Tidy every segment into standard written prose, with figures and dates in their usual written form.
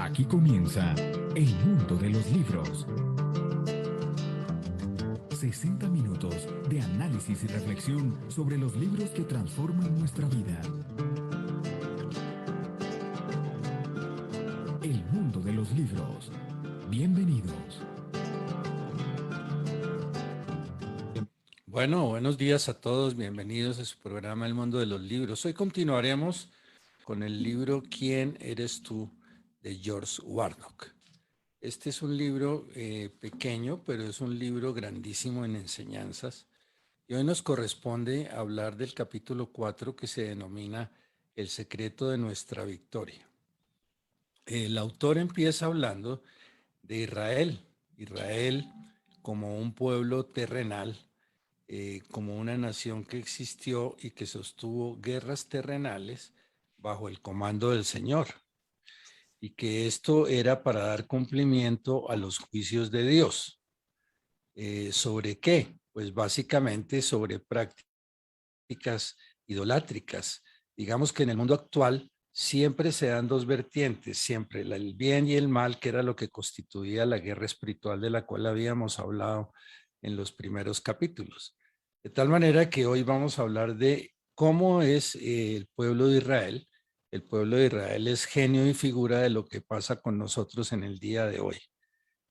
Aquí comienza El Mundo de los Libros. 60 minutos de análisis y reflexión sobre los libros que transforman nuestra vida. El Mundo de los Libros. Bienvenidos. Bueno, buenos días a todos. Bienvenidos a su programa El Mundo de los Libros. Hoy continuaremos con el libro ¿Quién eres tú? De George Warnock. Este es un libro pequeño, pero es un libro grandísimo en enseñanzas. Y hoy nos corresponde hablar del capítulo 4 que se denomina El secreto de nuestra victoria. El autor empieza hablando de Israel. Israel como un pueblo terrenal, como una nación que existió y que sostuvo guerras terrenales bajo el comando del Señor, y que esto era para dar cumplimiento a los juicios de Dios. ¿Sobre qué? Pues básicamente sobre prácticas idolátricas. Digamos que en el mundo actual siempre se dan dos vertientes, siempre el bien y el mal, que era lo que constituía la guerra espiritual de la cual habíamos hablado en los primeros capítulos. De tal manera que hoy vamos a hablar de cómo es el pueblo de Israel. El pueblo de Israel es genio y figura de lo que pasa con nosotros en el día de hoy.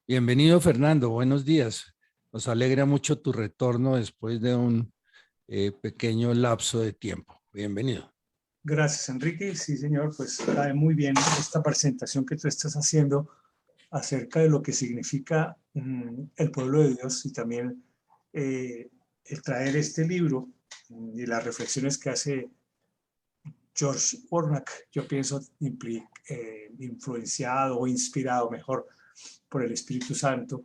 Bienvenido, Fernando. Buenos días. Nos alegra mucho tu retorno después de un pequeño lapso de tiempo. Bienvenido. Gracias, Enrique. Sí, señor, pues cae muy bien esta presentación que tú estás haciendo acerca de lo que significa el pueblo de Dios y también el traer este libro y las reflexiones que hace George Warnock, yo pienso influenciado o inspirado mejor por el Espíritu Santo,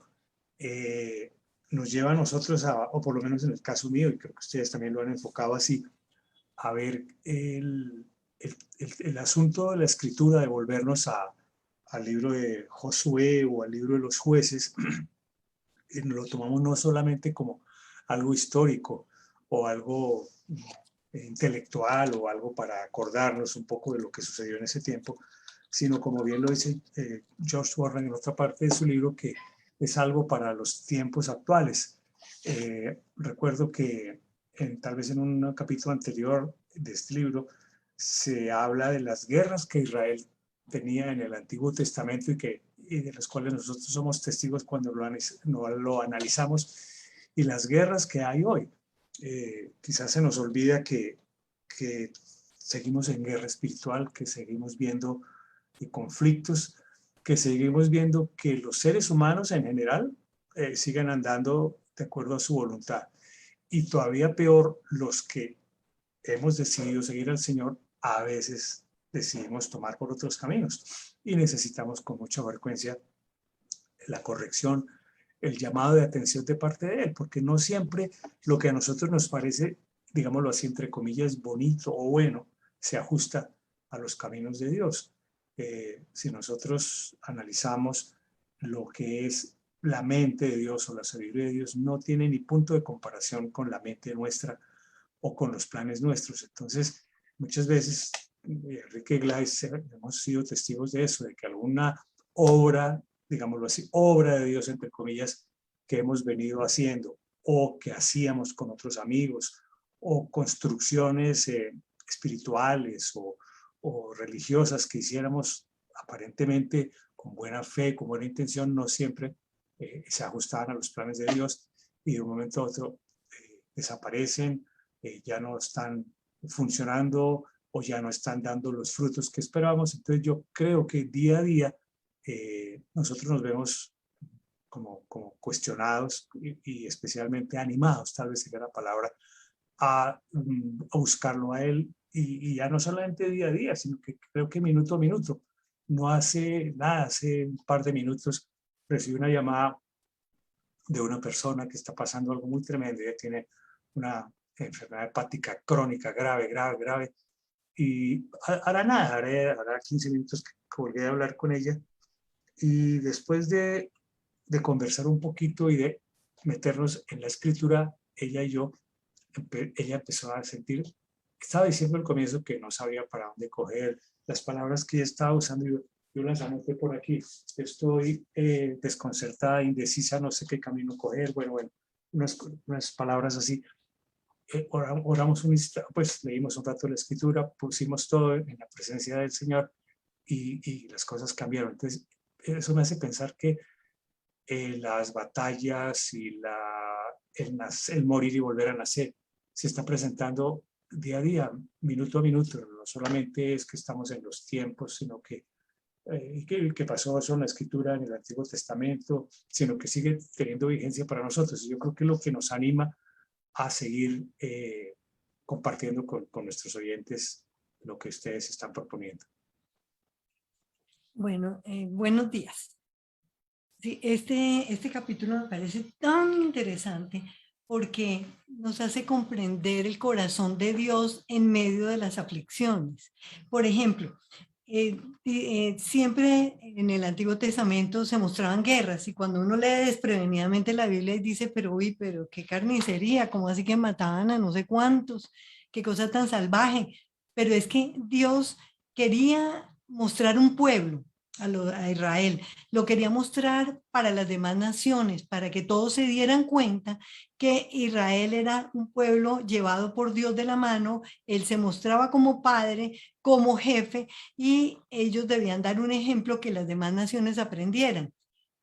nos lleva a nosotros, o por lo menos en el caso mío, y creo que ustedes también lo han enfocado así, a ver el asunto de la escritura, de volvernos al libro de Josué o al libro de los jueces, y lo tomamos no solamente como algo histórico o algo intelectual o algo para acordarnos un poco de lo que sucedió en ese tiempo, sino como bien lo dice George Warren en otra parte de su libro, que es algo para los tiempos actuales. Recuerdo que tal vez en un capítulo anterior de este libro se habla de las guerras que Israel tenía en el Antiguo Testamento y de las cuales nosotros somos testigos cuando lo analizamos, y las guerras que hay hoy. Quizás se nos olvida que seguimos en guerra espiritual, que seguimos viendo conflictos, que seguimos viendo que los seres humanos en general siguen andando de acuerdo a su voluntad. Y todavía peor, los que hemos decidido seguir al Señor, a veces decidimos tomar por otros caminos y necesitamos con mucha frecuencia la corrección, el llamado de atención de parte de Él, porque no siempre lo que a nosotros nos parece, digámoslo así, entre comillas, bonito o bueno, se ajusta a los caminos de Dios. Si nosotros analizamos lo que es la mente de Dios o la sabiduría de Dios, no tiene ni punto de comparación con la mente nuestra o con los planes nuestros. Entonces, muchas veces, Enrique Glass, hemos sido testigos de eso, de que alguna obra, digámoslo así, obra de Dios, entre comillas, que hemos venido haciendo o que hacíamos con otros amigos, o construcciones espirituales o religiosas que hiciéramos aparentemente con buena fe, con buena intención, no siempre se ajustaban a los planes de Dios, y de un momento a otro desaparecen, ya no están funcionando o ya no están dando los frutos que esperábamos. Entonces yo creo que día a día nosotros nos vemos como cuestionados y especialmente animados, tal vez sería la palabra, a buscarlo a Él, y ya no solamente día a día, sino que creo que minuto a minuto. No hace nada, hace un par de minutos recibí una llamada de una persona que está pasando algo muy tremendo. Ella tiene una enfermedad hepática crónica grave, y hará nada, hará 15 minutos que volví a hablar con ella, y después de conversar un poquito y de meternos en la escritura, ella y yo, ella empezó a sentir, estaba diciendo al comienzo que no sabía para dónde coger las palabras que ella estaba usando, y yo las anoté por aquí. Estoy desconcertada, indecisa, no sé qué camino coger. Bueno, unas palabras así. Oramos un instante, pues leímos un rato la escritura, pusimos todo en la presencia del Señor y las cosas cambiaron. Entonces, eso me hace pensar que las batallas y el morir y volver a nacer se está presentando día a día, minuto a minuto. No solamente es que estamos en los tiempos, sino que pasó eso en la escritura en el Antiguo Testamento, sino que sigue teniendo vigencia para nosotros. Yo creo que es lo que nos anima a seguir compartiendo con nuestros oyentes lo que ustedes están proponiendo. Bueno, buenos días. Sí, este capítulo me parece tan interesante porque nos hace comprender el corazón de Dios en medio de las aflicciones. Por ejemplo, siempre en el Antiguo Testamento se mostraban guerras y cuando uno lee desprevenidamente la Biblia y dice, pero qué carnicería, cómo así que mataban a no sé cuántos, qué cosa tan salvaje. Pero es que Dios quería mostrar un pueblo a Israel, lo quería mostrar para las demás naciones, para que todos se dieran cuenta que Israel era un pueblo llevado por Dios de la mano, él se mostraba como padre, como jefe, y ellos debían dar un ejemplo que las demás naciones aprendieran.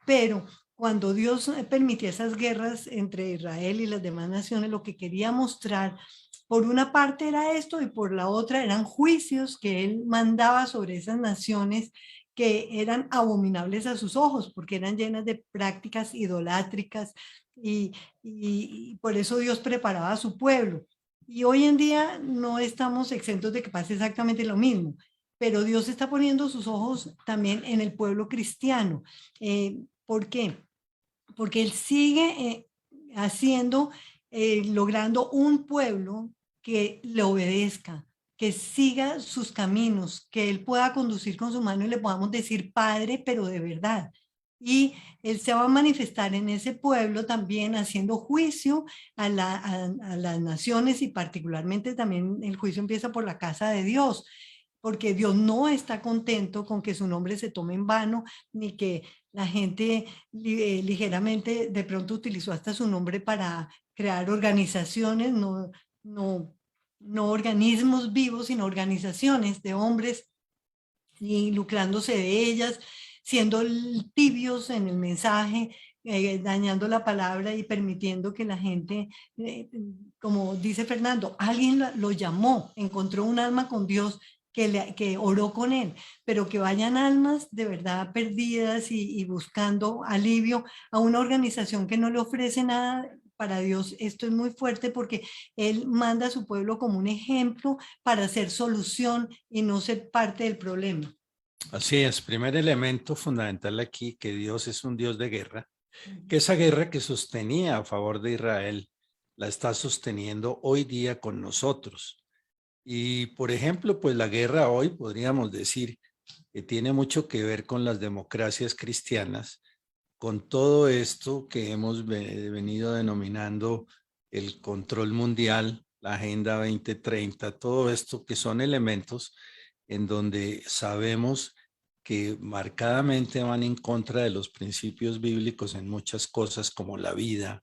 Pero cuando Dios permitía esas guerras entre Israel y las demás naciones, lo que quería mostrar, por una parte era esto y por la otra eran juicios que él mandaba sobre esas naciones que eran abominables a sus ojos, porque eran llenas de prácticas idolátricas y por eso Dios preparaba a su pueblo. Y hoy en día no estamos exentos de que pase exactamente lo mismo, pero Dios está poniendo sus ojos también en el pueblo cristiano. ¿Por qué? Porque Él sigue logrando un pueblo que le obedezca, que siga sus caminos, que Él pueda conducir con su mano y le podamos decir Padre, pero de verdad. Y Él se va a manifestar en ese pueblo también haciendo juicio a las naciones y particularmente también el juicio empieza por la casa de Dios, porque Dios no está contento con que su nombre se tome en vano, ni que la gente ligeramente de pronto utilizó hasta su nombre para crear organizaciones, no organismos vivos, sino organizaciones de hombres y lucrándose de ellas, siendo tibios en el mensaje, dañando la palabra y permitiendo que la gente, como dice Fernando, alguien lo llamó, encontró un alma con Dios que oró con él, pero que vayan almas de verdad perdidas y buscando alivio a una organización que no le ofrece nada. Para Dios esto es muy fuerte porque Él manda a su pueblo como un ejemplo para ser solución y no ser parte del problema. Así es, primer elemento fundamental aquí, que Dios es un Dios de guerra, que esa guerra que sostenía a favor de Israel la está sosteniendo hoy día con nosotros. Y, por ejemplo, pues la guerra hoy, podríamos decir, que tiene mucho que ver con las democracias cristianas, con todo esto que hemos venido denominando el control mundial, la Agenda 2030, todo esto que son elementos en donde sabemos que marcadamente van en contra de los principios bíblicos en muchas cosas como la vida,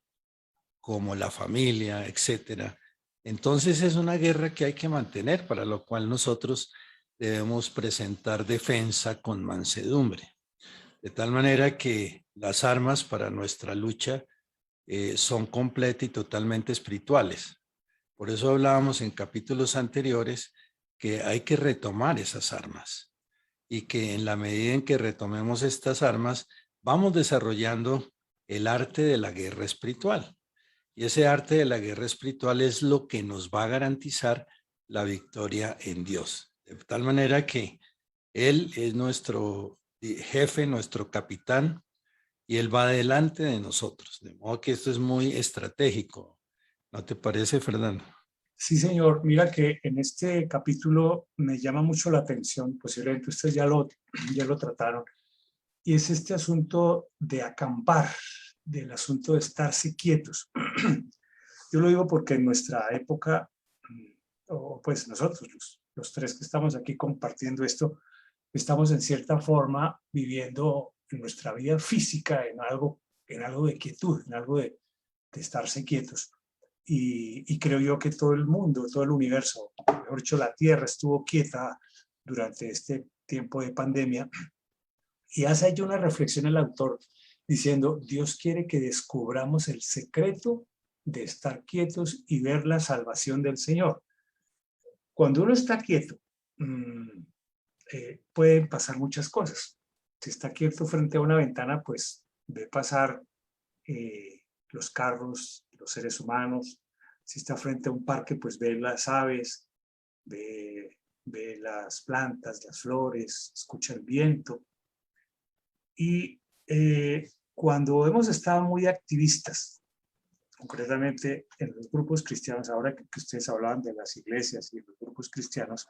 como la familia, etcétera. Entonces es una guerra que hay que mantener, para lo cual nosotros debemos presentar defensa con mansedumbre. De tal manera que las armas para nuestra lucha son completas y totalmente espirituales. Por eso hablábamos en capítulos anteriores que hay que retomar esas armas y que en la medida en que retomemos estas armas, vamos desarrollando el arte de la guerra espiritual. Y ese arte de la guerra espiritual es lo que nos va a garantizar la victoria en Dios. De tal manera que Él es nuestro jefe, nuestro capitán, y Él va delante de nosotros. De modo que esto es muy estratégico. ¿No te parece, Fernando? Sí, señor. Mira que en este capítulo me llama mucho la atención, posiblemente ustedes ya lo trataron, y es este asunto de acampar, del asunto de estarse quietos. Yo lo digo porque en nuestra época, o pues nosotros, los tres que estamos aquí compartiendo esto, estamos en cierta forma viviendo en nuestra vida física en algo de quietud, en algo de estarse quietos. Y creo yo que todo el mundo, todo el universo, mejor dicho, la Tierra estuvo quieta durante este tiempo de pandemia. Y hace ahí una reflexión el autor diciendo, Dios quiere que descubramos el secreto de estar quietos y ver la salvación del Señor. Cuando uno está quieto, pueden pasar muchas cosas. Si está quieto frente a una ventana, pues ve pasar los carros, los seres humanos. Si está frente a un parque, pues ve las aves, ve las plantas, las flores, escucha el viento. Y cuando hemos estado muy activistas, concretamente en los grupos cristianos, ahora que ustedes hablaban de las iglesias y los grupos cristianos,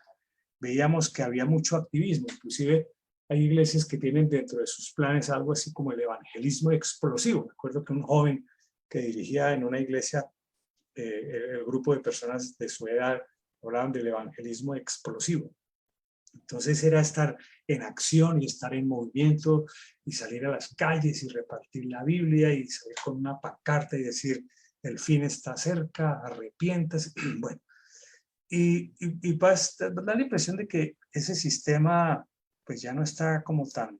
veíamos que había mucho activismo. Inclusive hay iglesias que tienen dentro de sus planes algo así como el evangelismo explosivo. Me acuerdo que un joven que dirigía en una iglesia, el grupo de personas de su edad hablaban del evangelismo explosivo. Entonces era estar en acción y estar en movimiento y salir a las calles y repartir la Biblia y salir con una pancarta y decir, el fin está cerca, arrepiéntase. Bueno, y da la impresión de que ese sistema pues ya no está como tan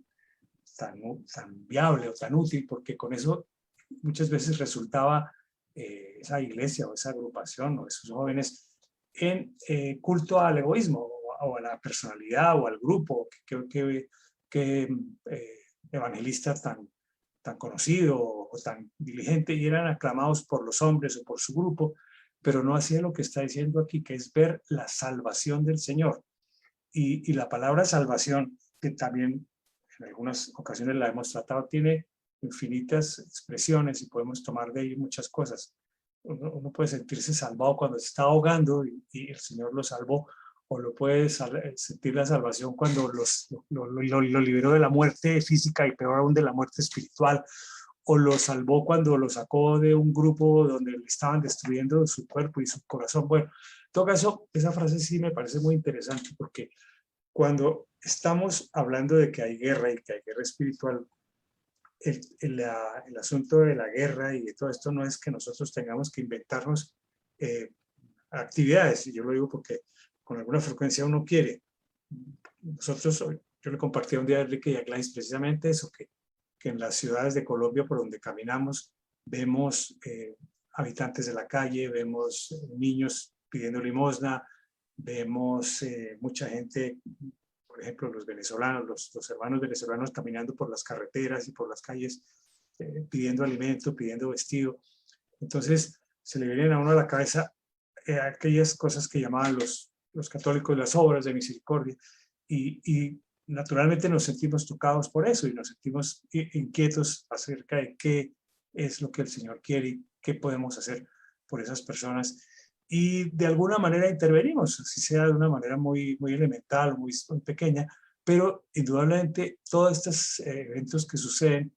viable o tan útil, porque con eso muchas veces resultaba esa iglesia o esa agrupación o esos jóvenes en culto al egoísmo o a la personalidad o al grupo, que evangelista tan conocido o tan diligente, y eran aclamados por los hombres o por su grupo, pero no hacía lo que está diciendo aquí, que es ver la salvación del Señor. Y la palabra salvación, que también en algunas ocasiones la hemos tratado, tiene infinitas expresiones y podemos tomar de ahí muchas cosas. Uno puede sentirse salvado cuando se está ahogando y el Señor lo salvó, o lo puede sentir la salvación cuando lo liberó de la muerte física y peor aún de la muerte espiritual, o lo salvó cuando lo sacó de un grupo donde le estaban destruyendo su cuerpo y su corazón. Bueno, en todo caso, esa frase sí me parece muy interesante, porque cuando estamos hablando de que hay guerra y que hay guerra espiritual, el asunto de la guerra y de todo esto no es que nosotros tengamos que inventarnos actividades, y yo lo digo porque con alguna frecuencia uno quiere. Yo le compartí un día a Enrique y a Gladys precisamente eso, que en las ciudades de Colombia por donde caminamos vemos habitantes de la calle, vemos niños pidiendo limosna, vemos mucha gente, por ejemplo los venezolanos, los hermanos venezolanos caminando por las carreteras y por las calles pidiendo alimento, pidiendo vestido. Entonces se le vienen a uno a la cabeza aquellas cosas que llamaban los católicos las obras de misericordia, y naturalmente nos sentimos tocados por eso y nos sentimos inquietos acerca de qué es lo que el Señor quiere y qué podemos hacer por esas personas, y de alguna manera intervenimos, así sea de una manera muy elemental, muy pequeña, pero indudablemente todos estos eventos que suceden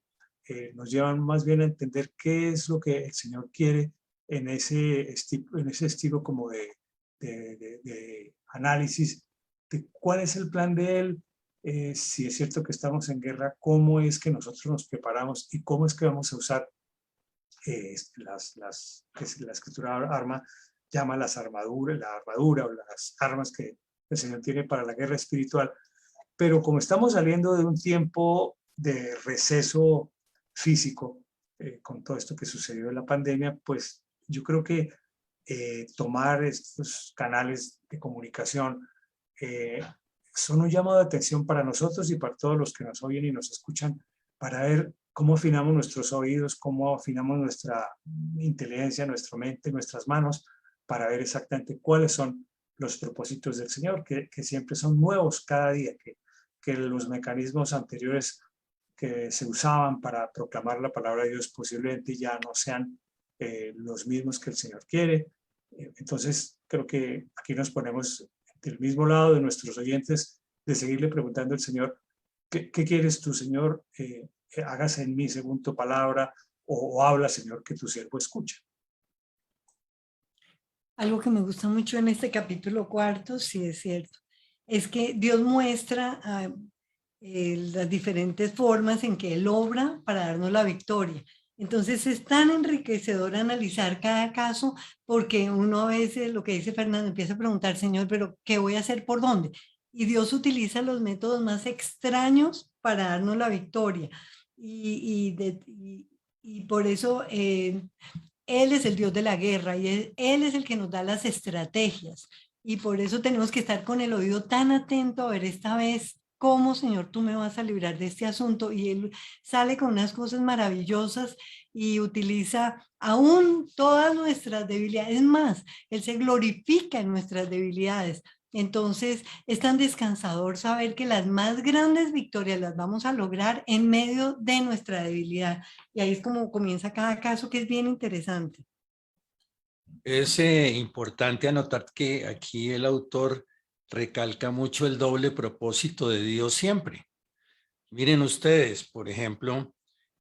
nos llevan más bien a entender qué es lo que el Señor quiere en ese estilo como de análisis de cuál es el plan de Él, si es cierto que estamos en guerra, cómo es que nosotros nos preparamos y cómo es que vamos a usar que la escritura llama la armadura o las armas que el Señor tiene para la guerra espiritual. Pero como estamos saliendo de un tiempo de receso físico, con todo esto que sucedió en la pandemia, pues yo creo que tomar estos canales de comunicación son un llamado de atención para nosotros y para todos los que nos oyen y nos escuchan, para ver cómo afinamos nuestros oídos, cómo afinamos nuestra inteligencia, nuestra mente, nuestras manos, para ver exactamente cuáles son los propósitos del Señor, que siempre son nuevos cada día, que los mecanismos anteriores que se usaban para proclamar la palabra de Dios posiblemente ya no sean los mismos que el Señor quiere. Entonces creo que aquí nos ponemos del mismo lado de nuestros oyentes, de seguirle preguntando al Señor, ¿qué quieres tú, Señor? Hágase en mí según tu palabra, o habla, Señor, que tu siervo escucha. Algo que me gusta mucho en este capítulo 4, sí es cierto, es que Dios muestra las diferentes formas en que Él obra para darnos la victoria. Entonces es tan enriquecedor analizar cada caso, porque uno a veces, lo que dice Fernando, empieza a preguntar, Señor, pero ¿qué voy a hacer por dónde? Y Dios utiliza los métodos más extraños para darnos la victoria. Y por eso Él es el Dios de la guerra y Él es el que nos da las estrategias. Y por eso tenemos que estar con el oído tan atento a ver esta vez cómo, Señor, tú me vas a librar de este asunto. Y Él sale con unas cosas maravillosas y utiliza aún todas nuestras debilidades. Es más, Él se glorifica en nuestras debilidades. Entonces es tan descansador saber que las más grandes victorias las vamos a lograr en medio de nuestra debilidad. Y ahí es como comienza cada caso, que es bien interesante. Es importante anotar que aquí el autor recalca mucho el doble propósito de Dios siempre. Miren ustedes, por ejemplo,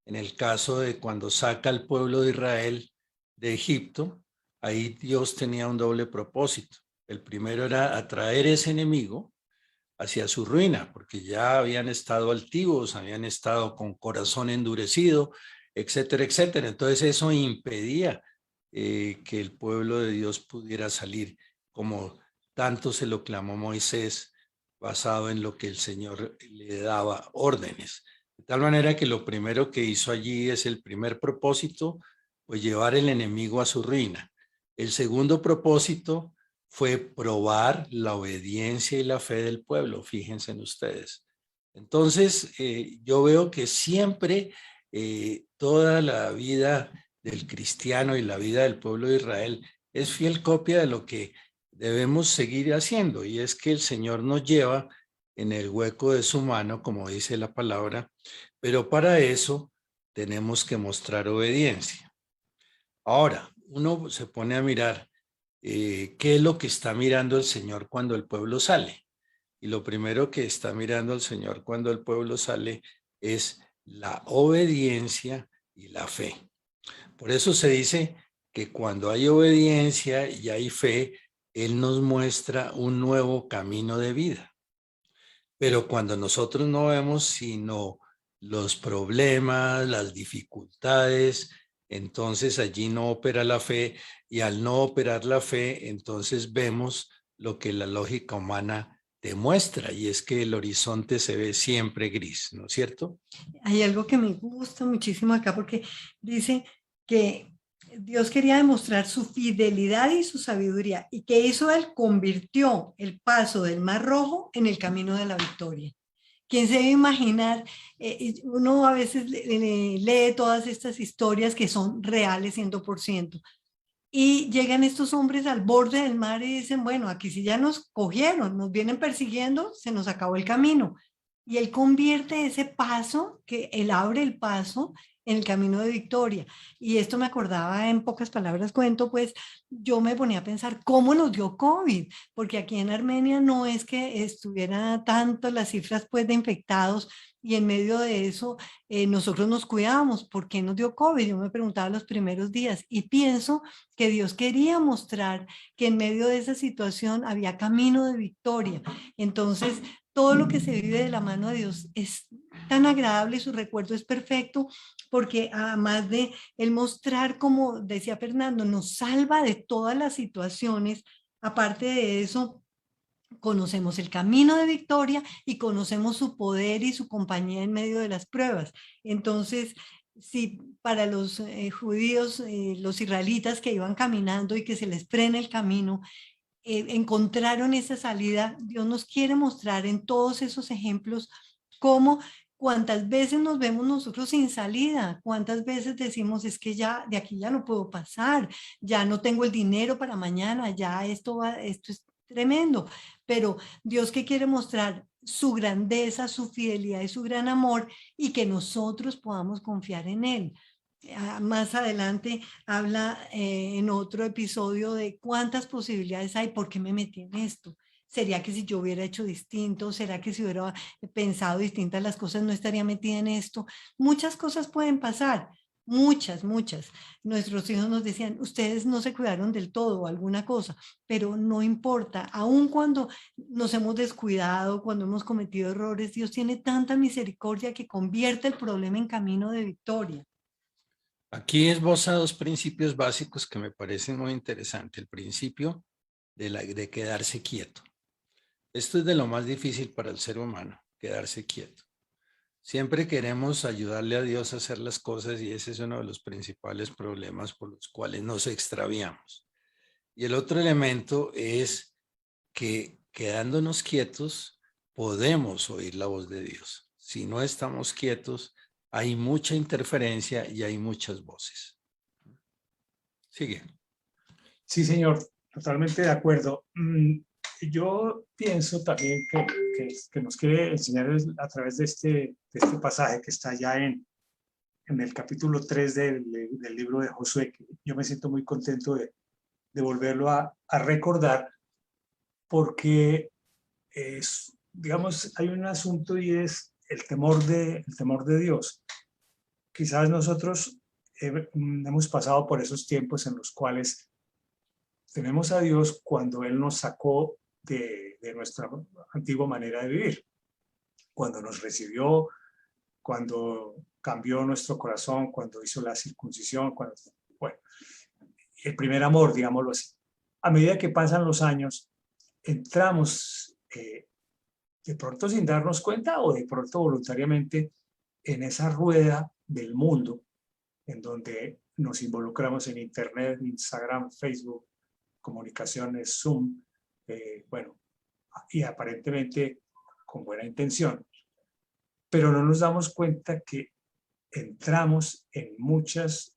en el caso de cuando saca al pueblo de Israel de Egipto, ahí Dios tenía un doble propósito. El primero era atraer ese enemigo hacia su ruina, porque ya habían estado altivos, habían estado con corazón endurecido, etcétera, etcétera. Entonces eso impedía que el pueblo de Dios pudiera salir, como tanto se lo clamó Moisés, basado en lo que el Señor le daba órdenes. De tal manera que lo primero que hizo allí es el primer propósito, pues llevar el enemigo a su ruina. El segundo propósito fue probar la obediencia y la fe del pueblo, fíjense en ustedes. Entonces, yo veo que siempre toda la vida del cristiano y la vida del pueblo de Israel es fiel copia de lo que debemos seguir haciendo, y es que el Señor nos lleva en el hueco de su mano, como dice la palabra, pero para eso tenemos que mostrar obediencia. Ahora, uno se pone a mirar qué es lo que está mirando el Señor cuando el pueblo sale. Y lo primero que está mirando el Señor cuando el pueblo sale es la obediencia y la fe. Por eso se dice que cuando hay obediencia y hay fe, Él nos muestra un nuevo camino de vida. Pero cuando nosotros no vemos sino los problemas, las dificultades, entonces allí no opera la fe, y al no operar la fe, entonces vemos lo que la lógica humana demuestra, y es que el horizonte se ve siempre gris, ¿no es cierto? Hay algo que me gusta muchísimo acá, porque dice que Dios quería demostrar su fidelidad y su sabiduría, y que hizo Él, convirtió el paso del Mar Rojo en el camino de la victoria. ¿Quién se debe imaginar? Uno a veces lee todas estas historias que son reales 100%. Y llegan estos hombres al borde del mar y dicen, bueno, aquí sí ya nos cogieron, nos vienen persiguiendo, se nos acabó el camino. Y Él convierte ese paso, que Él abre el paso en el camino de victoria. Y esto me acordaba, en pocas palabras cuento, pues yo me ponía a pensar cómo nos dio COVID, porque aquí en Armenia no es que estuviera tanto las cifras pues de infectados, y en medio de eso nosotros nos cuidábamos. ¿Por qué nos dio COVID? Yo me preguntaba los primeros días, y pienso que Dios quería mostrar que en medio de esa situación había camino de victoria. Entonces, todo lo que se vive de la mano de Dios es tan agradable y su recuerdo es perfecto, porque además de el mostrar, como decía Fernando, nos salva de todas las situaciones. Aparte de eso, conocemos el camino de victoria y conocemos su poder y su compañía en medio de las pruebas. Entonces, si para los judíos, los israelitas que iban caminando y que se les frena el camino, encontraron esa salida, Dios nos quiere mostrar en todos esos ejemplos cómo, cuántas veces nos vemos nosotros sin salida, cuántas veces decimos, es que ya de aquí ya no puedo pasar, ya no tengo el dinero para mañana, ya esto es tremendo. Pero Dios, que quiere mostrar su grandeza, su fidelidad y su gran amor, y que nosotros podamos confiar en Él. Más adelante habla en otro episodio de cuántas posibilidades hay, por qué me metí en esto. ¿Sería que si yo hubiera hecho distinto? ¿Será que si hubiera pensado distintas las cosas no estaría metida en esto? Muchas cosas pueden pasar, muchas, muchas. Nuestros hijos nos decían, ustedes no se cuidaron del todo o alguna cosa, pero no importa, aun cuando nos hemos descuidado, cuando hemos cometido errores, Dios tiene tanta misericordia que convierte el problema en camino de victoria. Aquí esboza dos principios básicos que me parecen muy interesantes. El principio de quedarse quieto. Esto es de lo más difícil para el ser humano, quedarse quieto. Siempre queremos ayudarle a Dios a hacer las cosas y ese es uno de los principales problemas por los cuales nos extraviamos. Y el otro elemento es que quedándonos quietos podemos oír la voz de Dios. Si no estamos quietos, hay mucha interferencia y hay muchas voces. Sigue. Sí, señor, totalmente de acuerdo. Yo pienso también que nos quiere enseñar a través de este pasaje que está ya en el capítulo 3 del libro de Josué, que yo me siento muy contento de volverlo a recordar, porque digamos, hay un asunto y es el temor de Dios. Quizás nosotros hemos pasado por esos tiempos en los cuales tememos a Dios cuando Él nos sacó de nuestra antigua manera de vivir, cuando nos recibió, cuando cambió nuestro corazón, cuando hizo la circuncisión, bueno, el primer amor, digámoslo así. A medida que pasan los años, entramos de pronto sin darnos cuenta o de pronto voluntariamente en esa rueda del mundo en donde nos involucramos en Internet, Instagram, Facebook, comunicaciones, Zoom, bueno, y aparentemente con buena intención. Pero no nos damos cuenta que entramos en muchas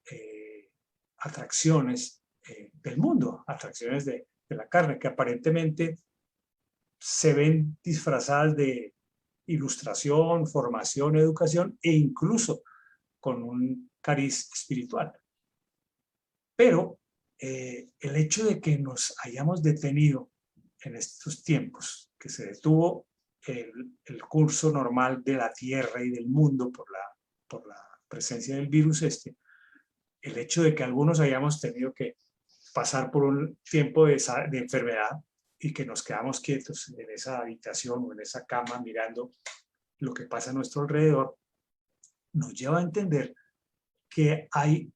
atracciones del mundo, atracciones de la carne, que aparentemente se ven disfrazadas de ilustración, formación, educación e incluso con un cariz espiritual. Pero el hecho de que nos hayamos detenido en estos tiempos, que se detuvo el curso normal de la Tierra y del mundo por la presencia del virus el hecho de que algunos hayamos tenido que pasar por un tiempo de enfermedad y que nos quedamos quietos en esa habitación o en esa cama mirando lo que pasa a nuestro alrededor, nos lleva a entender que hay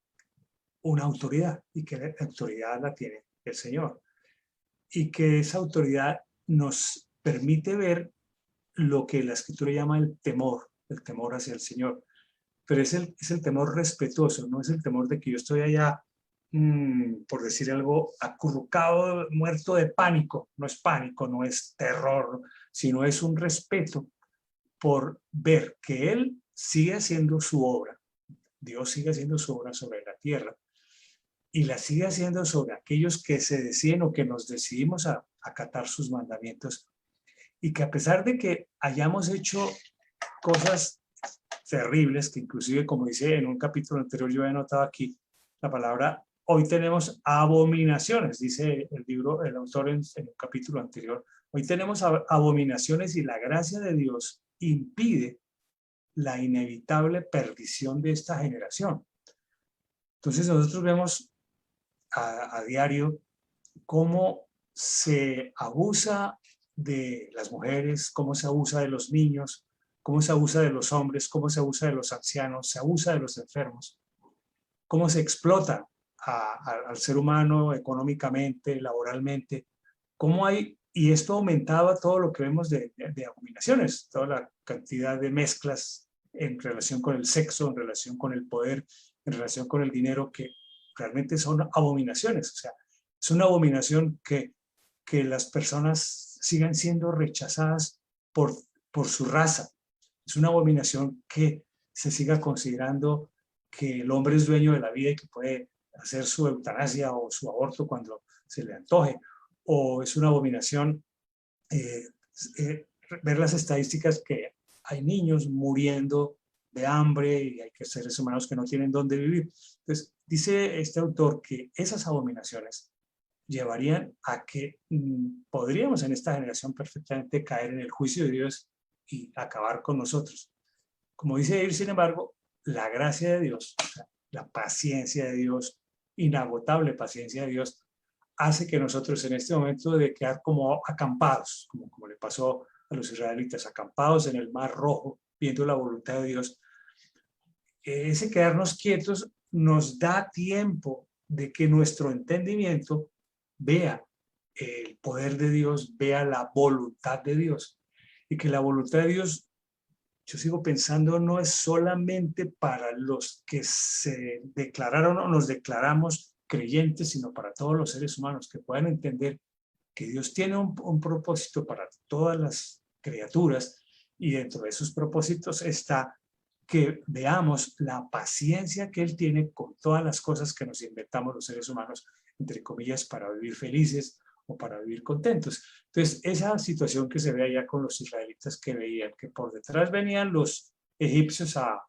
una autoridad y que la autoridad la tiene el Señor y que esa autoridad nos permite ver lo que la Escritura llama el temor hacia el Señor, pero es el temor respetuoso, no es el temor de que yo estoy allá, por decir algo, acurrucado, muerto de pánico. No es pánico, no es terror, sino es un respeto por ver que Él sigue haciendo su obra. Dios sigue haciendo su obra sobre la tierra y la sigue haciendo sobre aquellos que se deciden o que nos decidimos a acatar sus mandamientos, y que a pesar de que hayamos hecho cosas terribles, que inclusive, como dice en un capítulo anterior, yo he anotado aquí la palabra, hoy tenemos abominaciones, dice el autor en un capítulo anterior, hoy tenemos abominaciones y la gracia de Dios impide la inevitable perdición de esta generación. Entonces nosotros vemos a diario cómo se abusa de las mujeres, cómo se abusa de los niños, cómo se abusa de los hombres, cómo se abusa de los ancianos, se abusa de los enfermos, cómo se explota al ser humano económicamente, laboralmente, cómo hay, y esto ha aumentado a todo lo que vemos de abominaciones, toda la cantidad de mezclas en relación con el sexo, en relación con el poder, en relación con el dinero, que realmente son abominaciones. O sea, es una abominación que las personas sigan siendo rechazadas por su raza. Es una abominación que se siga considerando que el hombre es dueño de la vida y que puede hacer su eutanasia o su aborto cuando se le antoje. O es una abominación ver las estadísticas que hay niños muriendo de hambre y hay seres humanos que no tienen dónde vivir. Entonces, dice este autor que esas abominaciones llevarían a que podríamos en esta generación perfectamente caer en el juicio de Dios y acabar con nosotros. Como dice él, sin embargo, la gracia de Dios, o sea, la paciencia de Dios, inagotable paciencia de Dios, hace que nosotros en este momento de quedar como acampados, como le pasó a los israelitas, acampados en el Mar Rojo, viendo la voluntad de Dios, ese quedarnos quietos nos da tiempo de que nuestro entendimiento vea el poder de Dios, vea la voluntad de Dios, y que la voluntad de Dios, yo sigo pensando, no es solamente para los que se declararon o nos declaramos creyentes, sino para todos los seres humanos que puedan entender que Dios tiene un propósito para todas las criaturas, y dentro de esos propósitos está que veamos la paciencia que Él tiene con todas las cosas que nos inventamos los seres humanos, entre comillas, para vivir felices o para vivir contentos. Entonces, esa situación que se ve allá con los israelitas, que veían que por detrás venían los egipcios a